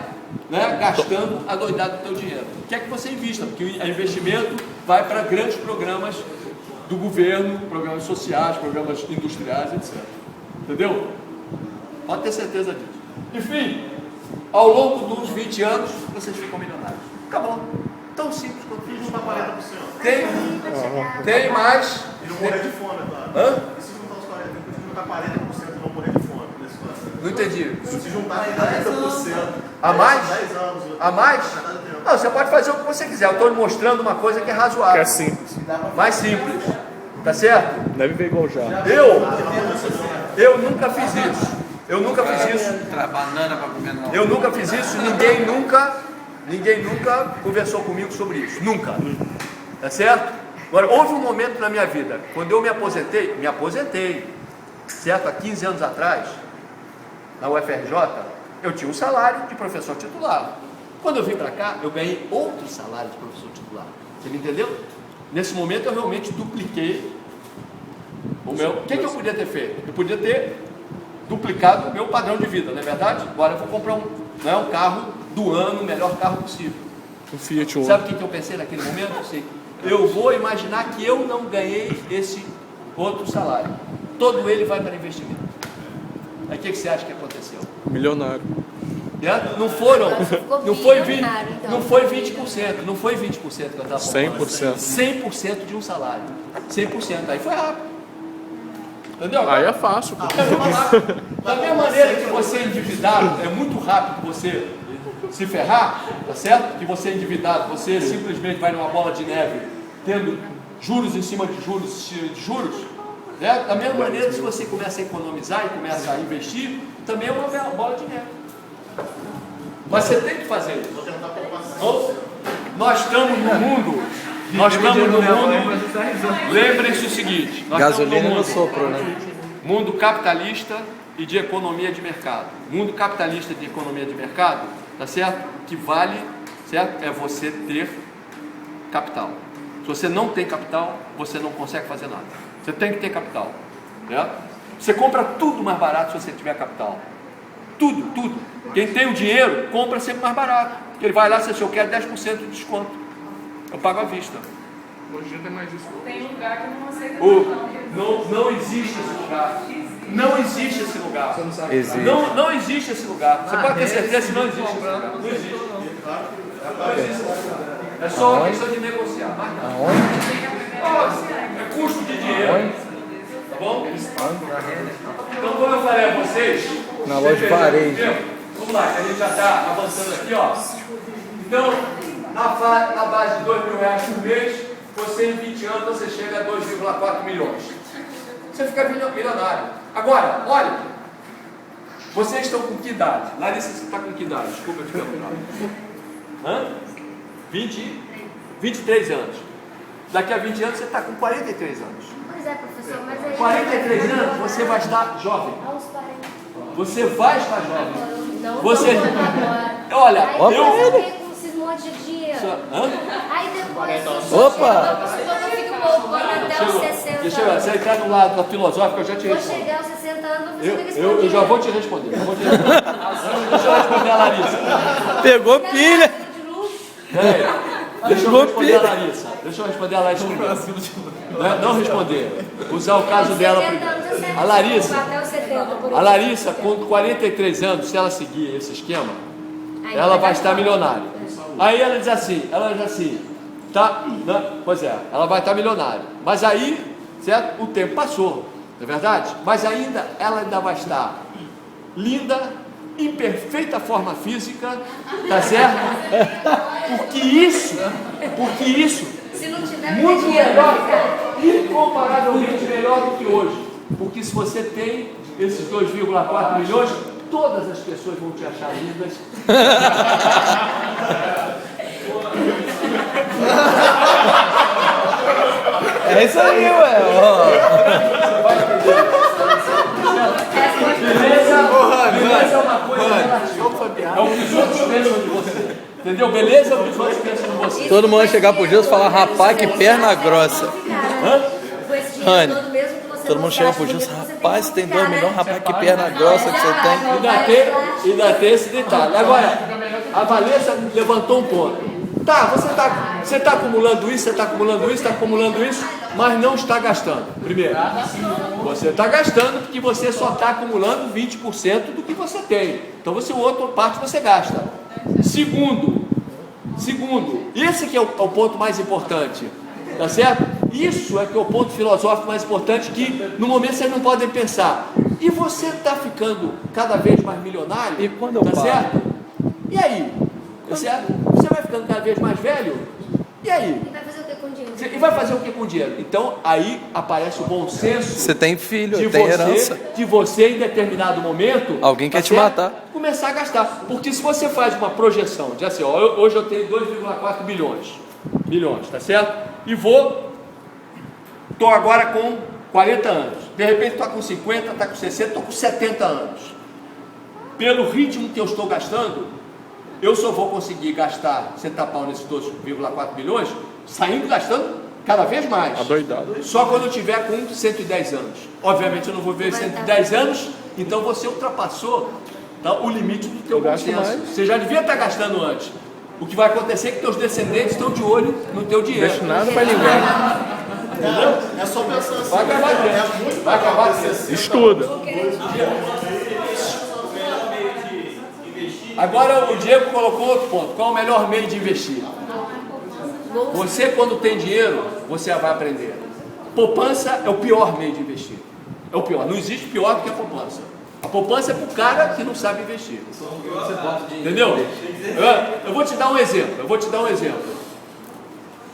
[SPEAKER 1] né, gastando a doidada do teu dinheiro. Quer que você invista, porque o investimento vai para grandes programas do governo, programas sociais, programas industriais, etc. Entendeu? Pode ter certeza disso. Enfim, ao longo dos 20 anos, vocês ficam milionários. Acabou. Tão simples quanto isso.
[SPEAKER 6] Juntar 40%.
[SPEAKER 1] Tem mais.
[SPEAKER 6] E não morrer de fome, claro. E se juntar os 40%, juntar 40% e não morrer de fome nesse caso?
[SPEAKER 1] Não entendi.
[SPEAKER 6] Se juntar 40%.
[SPEAKER 1] A mais?
[SPEAKER 6] 10 anos.
[SPEAKER 1] A mais? Não, você pode fazer o que você quiser. Eu estou mostrando uma coisa que é razoável.
[SPEAKER 2] Que é simples.
[SPEAKER 1] Mais simples. Tá certo?
[SPEAKER 2] Deve ver igual já.
[SPEAKER 1] Eu nunca fiz isso. Eu nunca fiz isso.
[SPEAKER 3] Banana pra comer não.
[SPEAKER 1] Eu nunca fiz isso. Ninguém nunca conversou comigo sobre isso. Nunca. Tá certo? Agora, houve um momento na minha vida, quando eu me aposentei, certo? Há 15 anos atrás, na UFRJ, eu tinha um salário de professor titular. Quando eu vim para cá, eu ganhei outro salário de professor titular. Você me entendeu? Nesse momento, eu realmente dupliquei o meu... O que eu podia ter feito? Eu podia ter duplicado o meu padrão de vida, não é verdade? Agora eu vou comprar um carro do ano, o melhor carro possível.
[SPEAKER 2] O Fiat Uno.
[SPEAKER 1] Sabe o que eu pensei naquele momento? Assim, eu vou imaginar que eu não ganhei esse outro salário. Todo ele vai para investimento. Aí o que você acha que aconteceu?
[SPEAKER 2] Milionário.
[SPEAKER 1] Não foi 20%,
[SPEAKER 5] então.
[SPEAKER 1] não foi 20%, não foi 20% que eu estava falando.
[SPEAKER 2] 100%.
[SPEAKER 1] 100% de um salário. 100%. Aí foi rápido. Entendeu?
[SPEAKER 2] Aí é fácil.
[SPEAKER 1] Da mesma maneira que você é endividado, é muito rápido você se ferrar, tá certo? Que você é endividado, você simplesmente vai numa bola de neve, tendo juros em cima de juros, né? Da mesma maneira, se você começa a economizar e começa a investir, também é uma bola de neve. Mas você tem que fazer isso. Nós estamos no mundo. Lembrem-se o seguinte:
[SPEAKER 3] Gasolina no sopro, né?
[SPEAKER 1] Mundo capitalista e de economia de mercado. Mundo capitalista de economia de mercado, tá certo? Que vale, certo? É você ter capital. Se você não tem capital, você não consegue fazer nada. Você tem que ter capital, né? Você compra tudo mais barato se você tiver capital. Tudo. Quem tem o dinheiro, compra sempre mais barato. Porque ele vai lá, se eu quero 10% de desconto. Eu pago à vista.
[SPEAKER 2] Hoje em dia tem mais isso.
[SPEAKER 4] Tem lugar que não aceita
[SPEAKER 1] Não existe esse lugar. Não existe esse lugar.
[SPEAKER 3] Existe.
[SPEAKER 1] Não existe esse lugar. Você pode ter certeza que não existe esse lugar. Não existe. Não existe. É só uma questão de negociar. Mais nada. É custo de dinheiro. Tá bom? Então, como eu falei a vocês,
[SPEAKER 3] Na loja de varejo.
[SPEAKER 1] vamos lá, que a gente já está avançando aqui, ó. Então, na base de R$2.000 por mês, você em 20 anos você chega a 2,4 milhões. Você fica milionário. Agora, olha, vocês estão com que idade? Larissa, você está com que idade? Desculpa te perguntar. 23 anos. Daqui a 20 anos você está com 43 anos.
[SPEAKER 5] Pois é, professor, mas aí...
[SPEAKER 1] 43 anos você vai estar jovem.
[SPEAKER 5] Aos 40.
[SPEAKER 1] Você vai estar jovem.
[SPEAKER 5] Não,
[SPEAKER 1] Você...
[SPEAKER 5] agora.
[SPEAKER 1] Olha,
[SPEAKER 5] Aí
[SPEAKER 1] eu...
[SPEAKER 5] você com esses montes de dinheiro. Aí depois...
[SPEAKER 3] Opa!
[SPEAKER 5] Eu fico poupando até os 60
[SPEAKER 1] Deixa eu ver, você entrar no lado da filosófica, eu já te
[SPEAKER 5] Vou
[SPEAKER 1] respondo.
[SPEAKER 5] chegar aos 60 anos, você fica
[SPEAKER 1] Eu já vou te responder. Deixa eu responder a Larissa.
[SPEAKER 3] Pegou pilha.
[SPEAKER 1] Deixa eu responder a Larissa. Deixa eu responder a Larissa primeiro. Não responder. Usar o caso dela primeiro. A Larissa, com 43 anos, se ela seguir esse esquema, ela vai estar milionária. Aí ela diz assim, tá? Pois é, ela vai estar milionária. Mas aí, certo? O tempo passou, não é verdade? Mas ela ainda vai estar linda, em perfeita forma física, tá certo? Porque isso,
[SPEAKER 5] se não tiver
[SPEAKER 1] muito
[SPEAKER 5] dinheiro,
[SPEAKER 1] melhor, incomparavelmente melhor do que hoje. Porque se você tem esses 2,4 milhões, todas as pessoas vão te achar lindas.
[SPEAKER 3] É isso aí, ué.
[SPEAKER 1] Beleza é uma coisa relativa. É o que os outros pensam de você. Entendeu? Beleza é o que os outros pensam de você.
[SPEAKER 3] Todo mundo vai chegar pro Jesus e falar, rapaz, que perna grossa. Rani, todo mundo chega pro Jesus, rapaz, você tem 2 milhões, rapaz, que perna grossa que você tem.
[SPEAKER 1] Ainda tem esse detalhe. Agora, a Vanessa levantou um ponto. Tá, você está acumulando isso, mas não está gastando. Primeiro, você está gastando porque você só está acumulando 20% do que você tem. Então, outra parte você gasta. Segundo, esse que é o ponto mais importante, tá certo? Isso é que é o ponto filosófico mais importante que no momento vocês não podem pensar. E você está ficando cada vez mais milionário?
[SPEAKER 3] E quando eu paro?
[SPEAKER 1] Certo? E aí? Tá certo? Você vai ficando cada vez mais velho? E aí?
[SPEAKER 5] E vai fazer o que com o dinheiro?
[SPEAKER 1] E vai fazer o que com o dinheiro? Então, aí aparece o bom senso.
[SPEAKER 3] Você tem filho,
[SPEAKER 1] de
[SPEAKER 3] tem
[SPEAKER 1] você,
[SPEAKER 3] herança.
[SPEAKER 1] de você, em determinado momento,
[SPEAKER 3] Alguém quer te
[SPEAKER 1] certo?
[SPEAKER 3] matar.
[SPEAKER 1] Começar a gastar. Porque se você faz uma projeção de assim, ó, hoje eu tenho 2,4 bilhões, tá certo? E estou agora com 40 anos. De repente estou com 50, está com 60, estou com 70 anos. Pelo ritmo que eu estou gastando, eu só vou conseguir gastar, sentar pau nesses 2,4 bilhões, saindo gastando cada vez mais.
[SPEAKER 2] Adoidado.
[SPEAKER 1] Só quando eu tiver com 110 anos. Obviamente eu não vou ver 110 anos, então você ultrapassou, tá, o limite do teu
[SPEAKER 2] gasto
[SPEAKER 1] consenso.
[SPEAKER 2] mais.
[SPEAKER 1] Você já devia estar gastando antes. O que vai acontecer é que teus descendentes estão de olho no teu dinheiro.
[SPEAKER 2] Deixa nada para ninguém.
[SPEAKER 6] É só pensar assim.
[SPEAKER 1] Vai acabar dentro. Vai acabar dentro.
[SPEAKER 2] Estuda.
[SPEAKER 1] Agora o Diego colocou outro ponto. Qual é o melhor meio de investir? Você, quando tem dinheiro, você vai aprender. Poupança é o pior meio de investir. É o pior. Não existe pior do que a poupança. A poupança é para o cara que não sabe investir. Entendeu? Eu vou te dar um exemplo.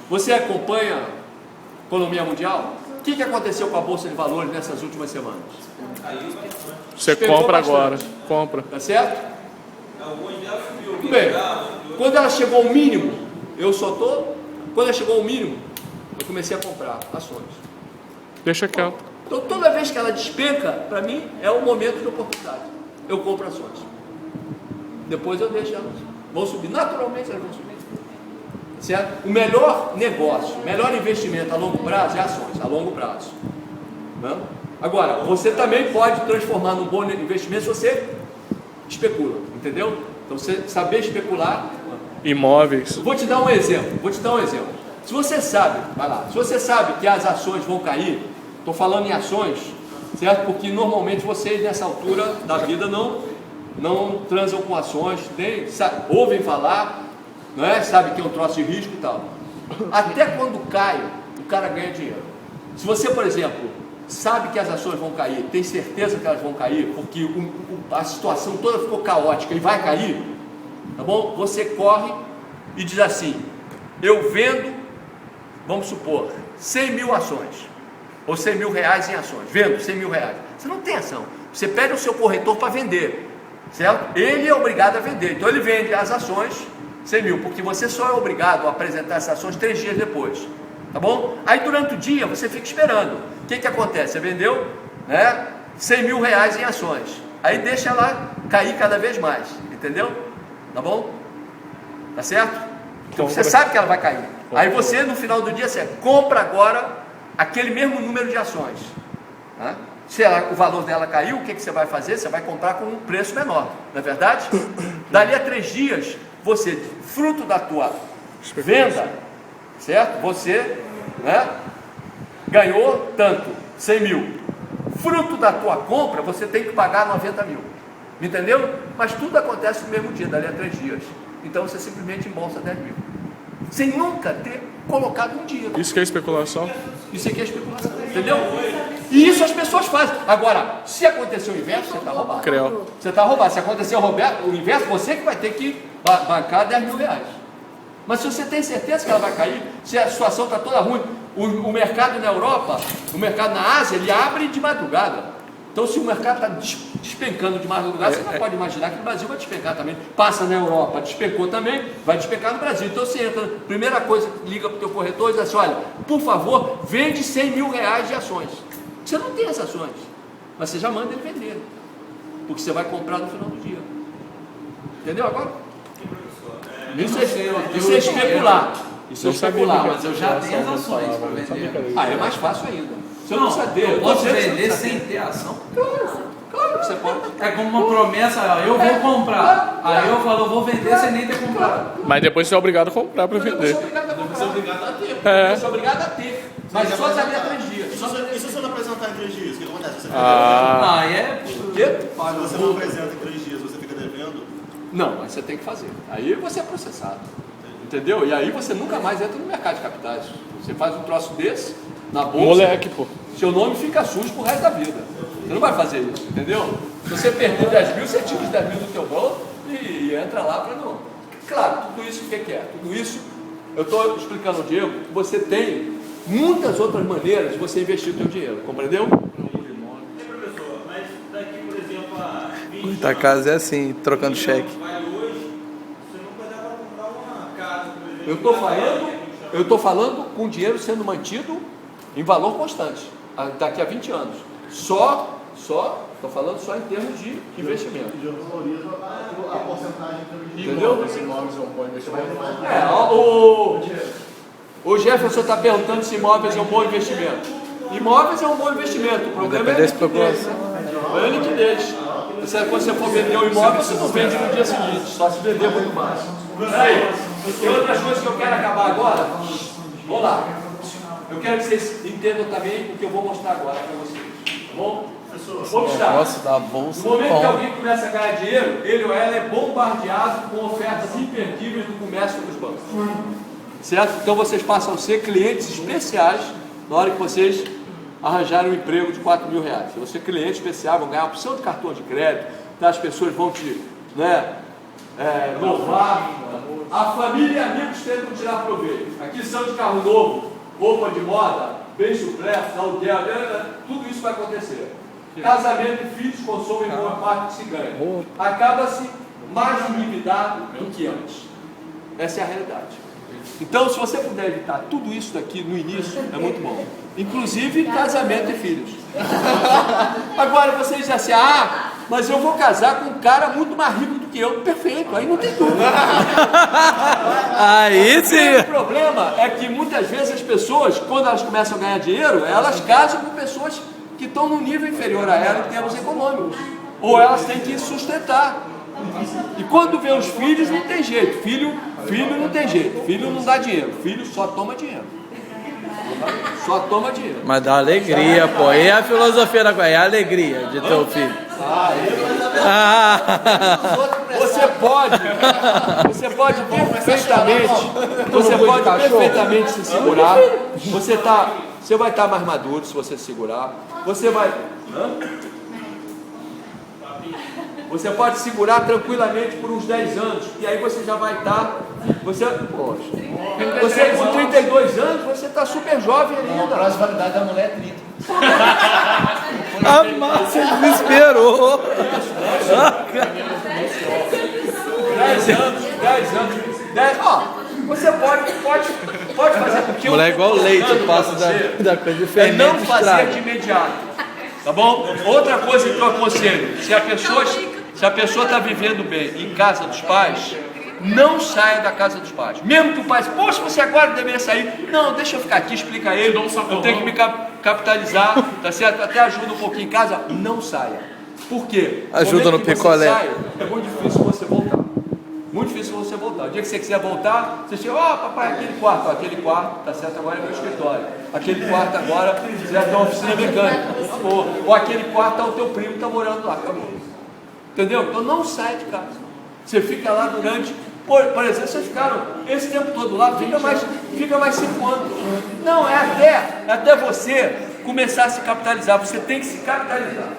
[SPEAKER 1] Você acompanha a economia mundial? O que aconteceu com a Bolsa de Valores nessas últimas semanas?
[SPEAKER 2] Você
[SPEAKER 1] Pegou
[SPEAKER 2] compra
[SPEAKER 1] bastante.
[SPEAKER 2] agora. Compra.
[SPEAKER 1] Tá certo? Tudo bem. Quando ela chegou ao mínimo, quando ela chegou ao mínimo, eu comecei a comprar ações.
[SPEAKER 2] Deixa quieto.
[SPEAKER 1] Então toda vez que ela despenca, para mim é um momento de oportunidade. Eu compro ações. Depois eu deixo elas. Vão subir. Naturalmente elas vão subir. Certo? O melhor negócio, o melhor investimento a longo prazo é ações, a longo prazo. Não? Agora, você também pode transformar num bom investimento se você especula, entendeu? Então você saber especular.
[SPEAKER 2] Imóveis.
[SPEAKER 1] Vou te dar um exemplo. Se você sabe, vai lá, se você sabe que as ações vão cair, estou falando em ações, certo? Porque normalmente vocês nessa altura da vida não transam com ações, ouvem falar, não é? Sabe que é um troço de risco e tal. Até quando cai, o cara ganha dinheiro. Se você, por exemplo, sabe que as ações vão cair, tem certeza que elas vão cair, porque a situação toda ficou caótica e vai cair, tá bom? Você corre e diz assim: eu vendo, vamos supor, 100 mil ações, ou 100 mil reais em ações, vendo 100 mil reais. Você não tem ação, você pede ao seu corretor para vender, certo? Ele é obrigado a vender, então ele vende as ações 100 mil, porque você só é obrigado a apresentar essas ações 3 dias depois, tá bom? Aí durante o dia você fica esperando. O que acontece? Você vendeu, né, 100 mil reais em ações, aí deixa ela cair cada vez mais, entendeu? Tá bom? Tá certo? Então você sabe que ela vai cair. Aí você no final do dia você compra agora aquele mesmo número de ações, tá? Se o valor dela caiu, o que você vai fazer? Você vai comprar com um preço menor, não é verdade? Dali a 3 dias, você, fruto da tua venda, certo? Você, né, ganhou tanto, 100 mil. Fruto da tua compra, você tem que pagar 90 mil. Entendeu? Mas tudo acontece no mesmo dia, dali a 3 dias. Então você simplesmente embolsa 10 mil. Sem nunca ter colocado um dinheiro.
[SPEAKER 2] Isso que é especulação?
[SPEAKER 1] Isso aqui é especulação, entendeu? E isso as pessoas fazem. Agora, se acontecer o inverso, você está roubado.
[SPEAKER 2] Creu.
[SPEAKER 1] Você está roubado. Se acontecer o inverso, você que vai ter que bancar 10 mil reais. Mas se você tem certeza que ela vai cair, se a situação está toda ruim, o mercado na Europa, o mercado na Ásia, ele abre de madrugada. Então se o mercado está despencando de madrugada, você não pode imaginar que o Brasil vai despencar também. Passa na Europa, despencou também, vai despencar no Brasil. Então você entra, primeira coisa, liga para o teu corretor e diz assim: olha, por favor, vende 100 mil reais de ações. Você não tem as ações, mas você já manda ele vender, porque você vai comprar no final do dia. Entendeu agora? Isso é especular. Isso é especular.
[SPEAKER 3] Mas eu já tenho as ações para vender.
[SPEAKER 1] É mais fácil ainda. Se eu
[SPEAKER 3] Não,
[SPEAKER 1] não saber,
[SPEAKER 3] eu posso vender sem ter ação?
[SPEAKER 1] Claro que você pode.
[SPEAKER 3] É como uma promessa, eu vou comprar. Aí eu falo, eu vou vender sem nem ter comprado.
[SPEAKER 2] Mas depois você é obrigado a comprar para
[SPEAKER 1] Você é
[SPEAKER 2] vender.
[SPEAKER 1] obrigado a comprar. Você é obrigado a ter.
[SPEAKER 2] É.
[SPEAKER 1] Você é obrigado a ter. Mas só dali a 3 dias.
[SPEAKER 6] E se você não apresentar em 3 dias, o que acontece? Você fica
[SPEAKER 3] Aí é.
[SPEAKER 1] O quê?
[SPEAKER 6] devendo. Se você não apresenta em 3 dias, você fica devendo.
[SPEAKER 1] Não, mas você tem que fazer. Aí você é processado. Entendeu? E aí você nunca mais entra no mercado de capitais. Você faz um troço desse na bolsa.
[SPEAKER 2] Moleque, pô.
[SPEAKER 1] Seu nome fica sujo pro resto da vida. Você não vai fazer isso, entendeu? Se você perder 10 mil, você tira os 10 mil do teu bolso e entra lá para não. Claro, tudo isso o que é? Tudo isso, eu estou explicando ao Diego, que você tem muitas outras maneiras de você investir o seu dinheiro, compreendeu?
[SPEAKER 6] Professor, mas daqui, por exemplo, a 20
[SPEAKER 3] Muita casa é assim, trocando cheque.
[SPEAKER 6] vale hoje, você não vai dar para comprar uma casa, por exemplo.
[SPEAKER 1] Eu estou falando com o dinheiro sendo mantido em valor constante, daqui a 20 anos. Estou falando só em termos de investimento.
[SPEAKER 6] E eu valorizo a porcentagem de
[SPEAKER 1] Entendeu?
[SPEAKER 2] Esse imóveis é um bom investimento.
[SPEAKER 1] O Jefferson está perguntando se imóveis é um bom investimento. Imóveis é um bom investimento, o problema é a liquidez. É a liquidez. Quando você for vender um imóvel, você não vende no dia seguinte, só se vender muito mais. Peraí, tem outras coisas que eu quero acabar agora. Vamos lá. Eu quero que vocês entendam também o que eu vou mostrar agora para vocês. Tá bom? Vamos estar.
[SPEAKER 3] Negócio da bolsa.
[SPEAKER 1] No momento que
[SPEAKER 3] bom.
[SPEAKER 1] alguém começa a ganhar dinheiro, ele ou ela é bombardeado com ofertas imperdíveis do comércio dos bancos. Certo? Então vocês passam a ser clientes especiais na hora que vocês arranjarem um emprego de R$4 mil. Se você é cliente especial, vão ganhar a opção de cartão de crédito, tá? As pessoas vão te louvar. A família e amigos tentam tirar proveito. Aquisição de carro novo, roupa de moda, bens supressos, aluguel, tudo isso vai acontecer. Casamento e filhos consomem boa parte que se ganha. Acaba-se mais endividado do que antes. Essa é a realidade. Então, se você puder evitar tudo isso daqui no início, é muito bom. Inclusive casamento e filhos. Agora você diz assim, mas eu vou casar com um cara muito mais rico do que eu. Perfeito, aí não tem dúvida.
[SPEAKER 3] Aí sim.
[SPEAKER 1] O problema é que muitas vezes as pessoas, quando elas começam a ganhar dinheiro, elas casam com pessoas que estão no nível inferior a ela em termos econômicos. Ou elas têm que sustentar. E quando vê os filhos, não tem jeito. Filho não tem jeito. Filho não dá dinheiro. Filho só toma dinheiro. Só toma dinheiro.
[SPEAKER 3] Mas dá alegria, pô. E a filosofia da coisa? É a alegria de ter um filho.
[SPEAKER 1] Você pode perfeitamente se segurar. Você vai estar mais maduro se você se segurar. Você pode segurar tranquilamente por uns 10 anos, e aí você já vai estar. Você com 32 anos, você está super jovem ainda.
[SPEAKER 7] A prazo de validade da mulher é 30.
[SPEAKER 3] A Márcia desesperou.
[SPEAKER 1] 10 anos. Você pode fazer com que
[SPEAKER 3] Mulher é igual leite, passa da coisa de fermento.
[SPEAKER 1] não fazer
[SPEAKER 3] estraga.
[SPEAKER 1] de imediato. Tá bom? Outra coisa que eu aconselho, se a pessoa está vivendo bem em casa dos pais, não saia da casa dos pais. Mesmo que o pai, poxa, você agora deveria sair. Não, deixa eu ficar aqui, explica a ele. Eu tenho que me capitalizar, tá certo? Até ajuda um pouquinho em casa. Não saia. Por quê?
[SPEAKER 3] Ajuda no picolé.
[SPEAKER 1] É muito difícil você voltar. Muito difícil você voltar. O dia que você quiser voltar, você chega, papai, aquele quarto, tá certo, agora é meu escritório. Aquele quarto agora, certo, é uma oficina mecânica. Ou aquele quarto, o teu primo está morando lá, acabou. Entendeu? Então não sai de casa. Você fica lá durante, por exemplo, vocês ficaram esse tempo todo lá, fica mais 5 anos. Não, é até você começar a se capitalizar. Você tem que se capitalizar.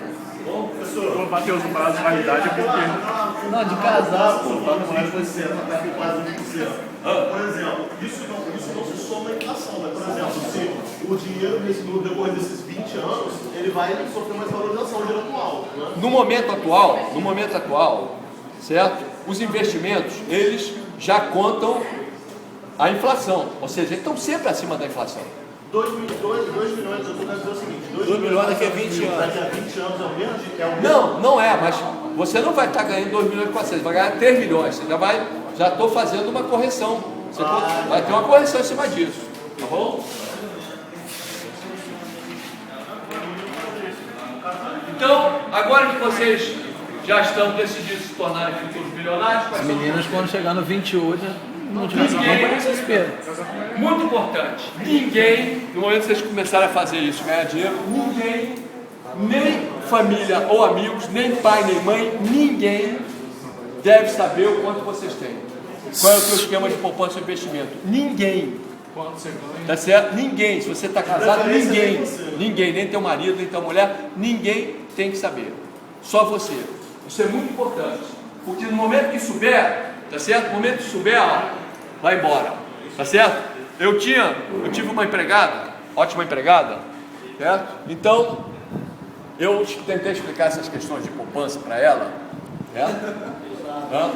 [SPEAKER 6] Bom, professor, Matheus, o prazo de validade é porque...
[SPEAKER 7] Não, de casar, pô.
[SPEAKER 6] Tá no 20%, tá com quase 20%. Por exemplo, isso não se soma à inflação, né? Por exemplo, se o dinheiro depois desses 20 anos, ele vai sofrer mais valorização do dinheiro atual, né?
[SPEAKER 1] No momento atual, certo? Os investimentos, eles já contam a inflação, ou seja, estão sempre acima da inflação.
[SPEAKER 6] 2 milhões, eu estou dizer o seguinte,
[SPEAKER 7] 2 milhões daqui a 20 anos.
[SPEAKER 6] Daqui a 20 anos é o mesmo.
[SPEAKER 1] Não é, mas você não vai estar ganhando 2 milhões e 400, vai ganhar 3 milhões. Você já estou fazendo uma correção. Você vai ter uma correção em cima disso, tá bom? Então, agora que vocês já estão decididos se tornarem futuros bilionários,
[SPEAKER 3] As meninas, quando chegar no 28, não tiver essa bomba, nem se espera.
[SPEAKER 1] muito importante, ninguém, no momento que vocês começarem a fazer isso, ganhar dinheiro, ninguém, nem família ou amigos, nem pai, nem mãe, ninguém deve saber o quanto vocês têm. Qual é o seu esquema de poupança e investimento? Ninguém. Tá certo? Ninguém. Se você está casado, ninguém, nem teu marido, nem tua mulher, ninguém tem que saber. Só você. Isso é muito importante. Porque no momento que souber, tá certo? No momento que souber, vai embora. Tá certo? Eu tive uma empregada ótima empregada, certo? Então, eu tentei explicar essas questões de poupança para ela, certo? Tá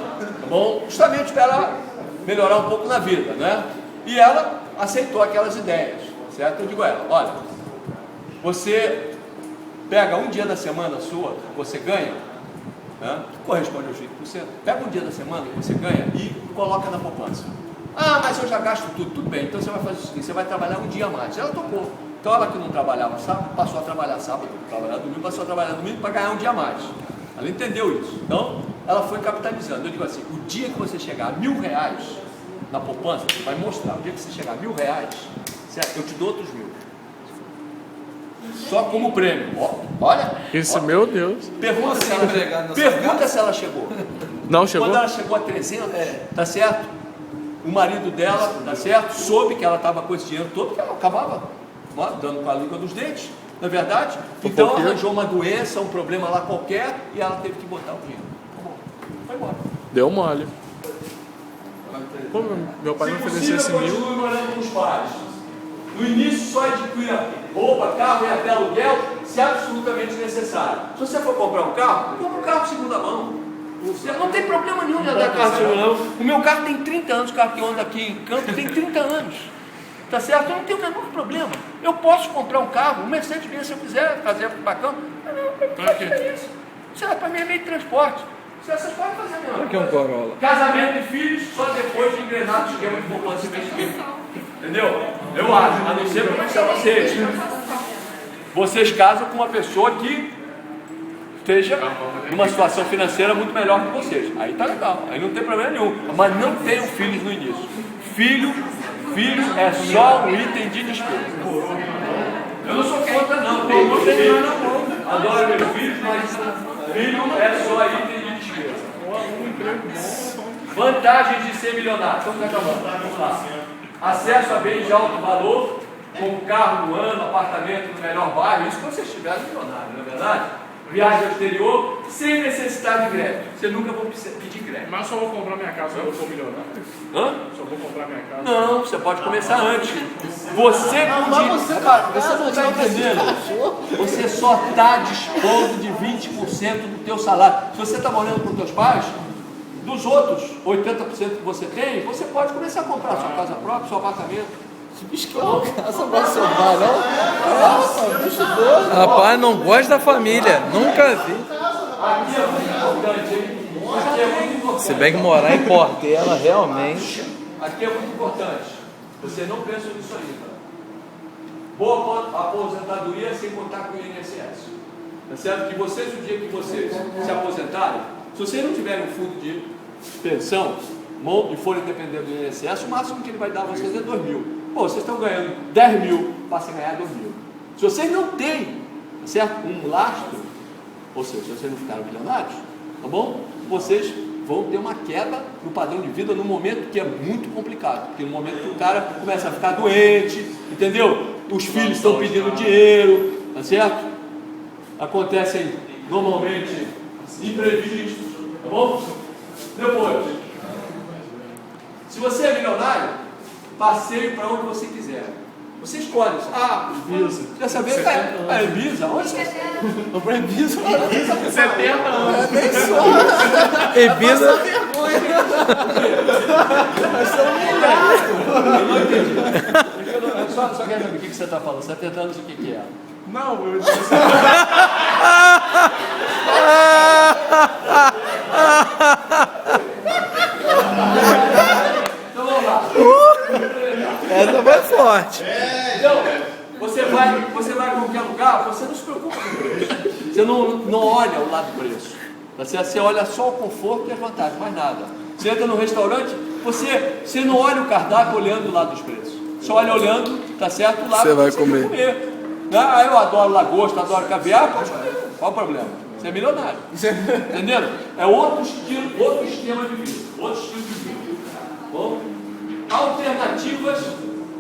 [SPEAKER 1] bom? Justamente para ela melhorar um pouco na vida, né? E ela aceitou aquelas ideias, certo? Eu digo a ela, olha, você pega um dia da semana sua, que você ganha, né? Que corresponde aos 20%, pega um dia da semana que você ganha e coloca na poupança. Ah, mas eu já gasto tudo bem, então você vai fazer o seguinte, você vai trabalhar um dia a mais. Ela topou. Então ela que não trabalhava sábado, passou a trabalhar sábado, trabalhar domingo, passou a trabalhar domingo para ganhar um dia a mais. Ela entendeu isso. Então, ela foi capitalizando. Eu digo assim, o dia que você chegar a R$1.000 na poupança, você vai mostrar, o dia que você chegar a R$1.000, eu te dou outros 1.000. Só como prêmio. Olha.
[SPEAKER 2] Isso, meu Deus.
[SPEAKER 1] Pergunta se ela chegou.
[SPEAKER 2] Não chegou?
[SPEAKER 1] Quando ela chegou a 300, tá certo? O marido dela, tá certo? Soube que ela estava com esse dinheiro todo, que ela acabava dando com a língua dos dentes, não é verdade? Então arranjou uma doença, um problema lá qualquer, e ela teve que botar o dinheiro. Foi embora.
[SPEAKER 2] Deu mole. Pô, meu pai me ofereceu esse 1.000.
[SPEAKER 1] Continue morando com os pais. No início só adquira roupa, carro e até aluguel, se absolutamente necessário. Se você for comprar um carro, compra um carro de segunda mão. Você não tem problema nenhum de andar carro de segunda mão. O meu carro tem 30 anos, o carro que eu ando aqui em Campos tem 30 anos. Tá certo? Eu não tenho o menor problema. Eu posso comprar um carro, um Mercedes-Benz, se eu quiser fazer bacana. Isso para mim é meio de transporte. Vocês podem fazer a mesma coisa.
[SPEAKER 3] Um Corolla.
[SPEAKER 1] Casamento e filhos só depois de engrenar no esquema de poupança e investimento. Entendeu? Eu acho, a não ser para começar vocês. Vocês casam com uma pessoa que esteja numa situação financeira muito melhor que vocês. Aí tá legal, aí não tem problema nenhum. Mas não tenham filhos no início. Filho é só um item de despesa. Eu não sou contra não, não tenho nada não. Adoro meus filhos, mas filho é só item de despesa. Vantagens de ser milionário. Estamos acabando. Vamos lá. Acesso a bens de alto valor, como carro do ano, apartamento no melhor bairro, isso quando você estiver milionário, não é verdade? Viagem ao exterior, sem necessidade de crédito. Você nunca vai pedir crédito.
[SPEAKER 2] Mas só vou comprar minha casa se eu for milionário.
[SPEAKER 1] Hã?
[SPEAKER 2] Só vou comprar minha casa.
[SPEAKER 1] Não, você pode começar antes. Você não está entendendo. Você só está dispondo de 20% do teu salário. Se você está morando com teus pais, dos outros 80% que você tem, você pode começar a comprar sua casa própria, seu apartamento.
[SPEAKER 3] Bicho, que uma casa vai ser pai, não? Nossa, bicho doido. Rapaz, não gosta da família. Nunca vi.
[SPEAKER 1] Aqui é muito importante, hein? Aqui é muito importante.
[SPEAKER 3] Se bem que morar em Portela, realmente.
[SPEAKER 1] Aqui é muito importante. Você não pensa nisso aí, tá? Boa aposentadoria sem contar com o INSS. Tá certo? Que vocês, o dia que vocês se aposentarem, se vocês não tiverem um fundo de pensão e forem depender do INSS, o máximo que ele vai dar a vocês é 2.000. Pô, vocês estão ganhando 10.000, passem a ganhar 2.000. Se vocês não têm, certo, um lastro, ou seja, se vocês não ficaram milionários, tá bom? Vocês vão ter uma queda no padrão de vida no momento que é muito complicado, porque no momento que o cara começa a ficar doente, entendeu? Os filhos estão pedindo dinheiro, tá certo? Acontecem normalmente imprevistos, tá bom? Depois, se você é milionário, passeio para onde você quiser. Você escolhe. Ah, Ibiza. Quer saber? É Ibiza? Onde você quer? Vou para Ibiza.
[SPEAKER 2] 70 anos.
[SPEAKER 3] É bem só. Ibiza.
[SPEAKER 1] Eu não entendi. Eu só quero saber o que você está falando. 70 anos, o que é?
[SPEAKER 2] Não, eu
[SPEAKER 1] Então vamos lá.
[SPEAKER 3] Essa vai forte.
[SPEAKER 1] Então, você vai a qualquer lugar, você não se preocupa com o preço. Você não olha o lado do preço. Tá certo? Você olha só o conforto e as vantagens, mais nada. Você entra no restaurante, você não olha o cardápio olhando o lado dos preços. Você olha olhando, tá certo? O lado
[SPEAKER 3] você vai
[SPEAKER 1] que
[SPEAKER 3] comer.
[SPEAKER 1] Quer comer. Ah, eu adoro lagosta, adoro caviar, pode comer. Qual o problema? Você é milionário. Entenderam? É outro estilo, outro esquema de vida. Outro estilo de vida. Bom? Alternativas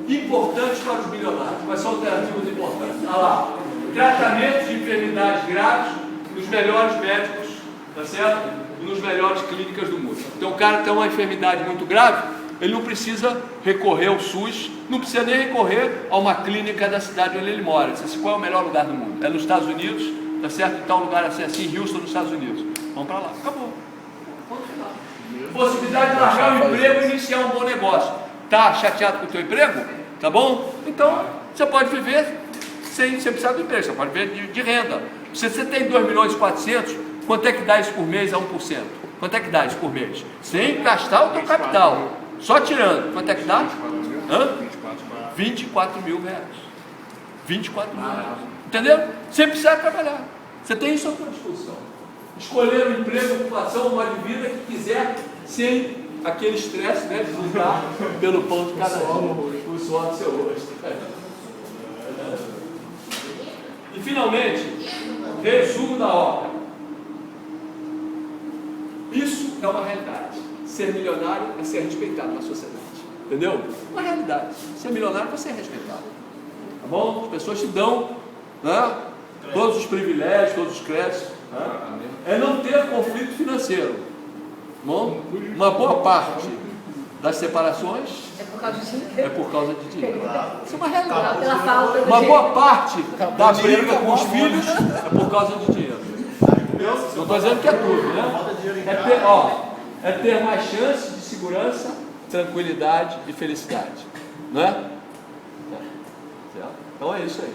[SPEAKER 1] importantes para os milionários. Quais são alternativas importantes? Olha lá. Tratamento de enfermidades graves nos melhores médicos, tá certo? E nos melhores clínicas do mundo. Então o cara tem uma enfermidade muito grave, ele não precisa recorrer ao SUS, não precisa nem recorrer a uma clínica da cidade onde ele mora. Você sabe qual é o melhor lugar do mundo? É nos Estados Unidos, tá certo? Em tal lugar assim, em Houston, nos Estados Unidos. Vamos para lá, acabou. Possibilidade de largar o emprego e iniciar um bom negócio. Tá chateado com o teu emprego? Tá bom? Então, você pode viver sem precisar do emprego, você pode viver de renda. Se você tem 2.400.000, quanto é que dá isso por mês a 1%? Quanto é que dá isso por mês? Sem gastar o teu capital. Só tirando. Quanto é que dá? 24 mil reais. 24 mil reais. Entendeu? Sem precisar trabalhar. Você tem isso à sua disposição. Escolher um emprego, uma ocupação, um modo de vida que quiser, sem aquele estresse, né, de lutar pelo pão de cada dia, o suor do seu rosto. E finalmente, resumo da obra. Isso é uma realidade. Ser milionário é ser respeitado na sociedade. Entendeu? Uma realidade. Ser milionário é ser respeitado. Tá bom? As pessoas te dão, né, todos os privilégios, todos os créditos. Né? É não ter conflito financeiro. Tá bom? Uma boa parte das separações é por causa de dinheiro. Isso é uma realidade. Uma boa parte da briga com os filhos é por causa de dinheiro. Não estou dizendo que é tudo, né? É ter mais chance de segurança, tranquilidade e felicidade. Não é? Então é isso aí.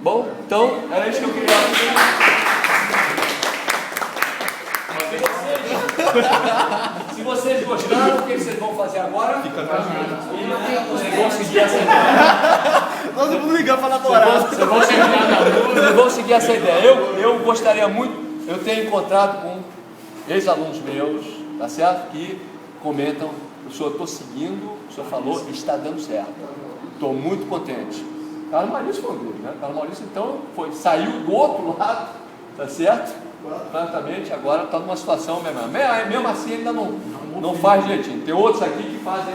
[SPEAKER 1] Bom, então era isso que eu queria. Se vocês gostaram, o que vocês vão fazer agora? Fica com a gente. Vocês vão seguir essa ideia.
[SPEAKER 3] Todo mundo ligando para namorar.
[SPEAKER 1] Vocês vão seguir essa ideia. Eu gostaria muito, eu tenho encontrado com ex-alunos meus, tá certo? Que comentam, professor, estou seguindo, o senhor falou, está dando certo. Estou muito contente. Carlos Maurício foi um grupo, né? Carlos Maurício então saiu do outro lado, tá certo? Exatamente, agora está numa situação mesmo assim ainda não faz direitinho. Tem outros aqui que fazem.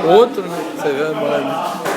[SPEAKER 3] Outro, né? Você vê, mano.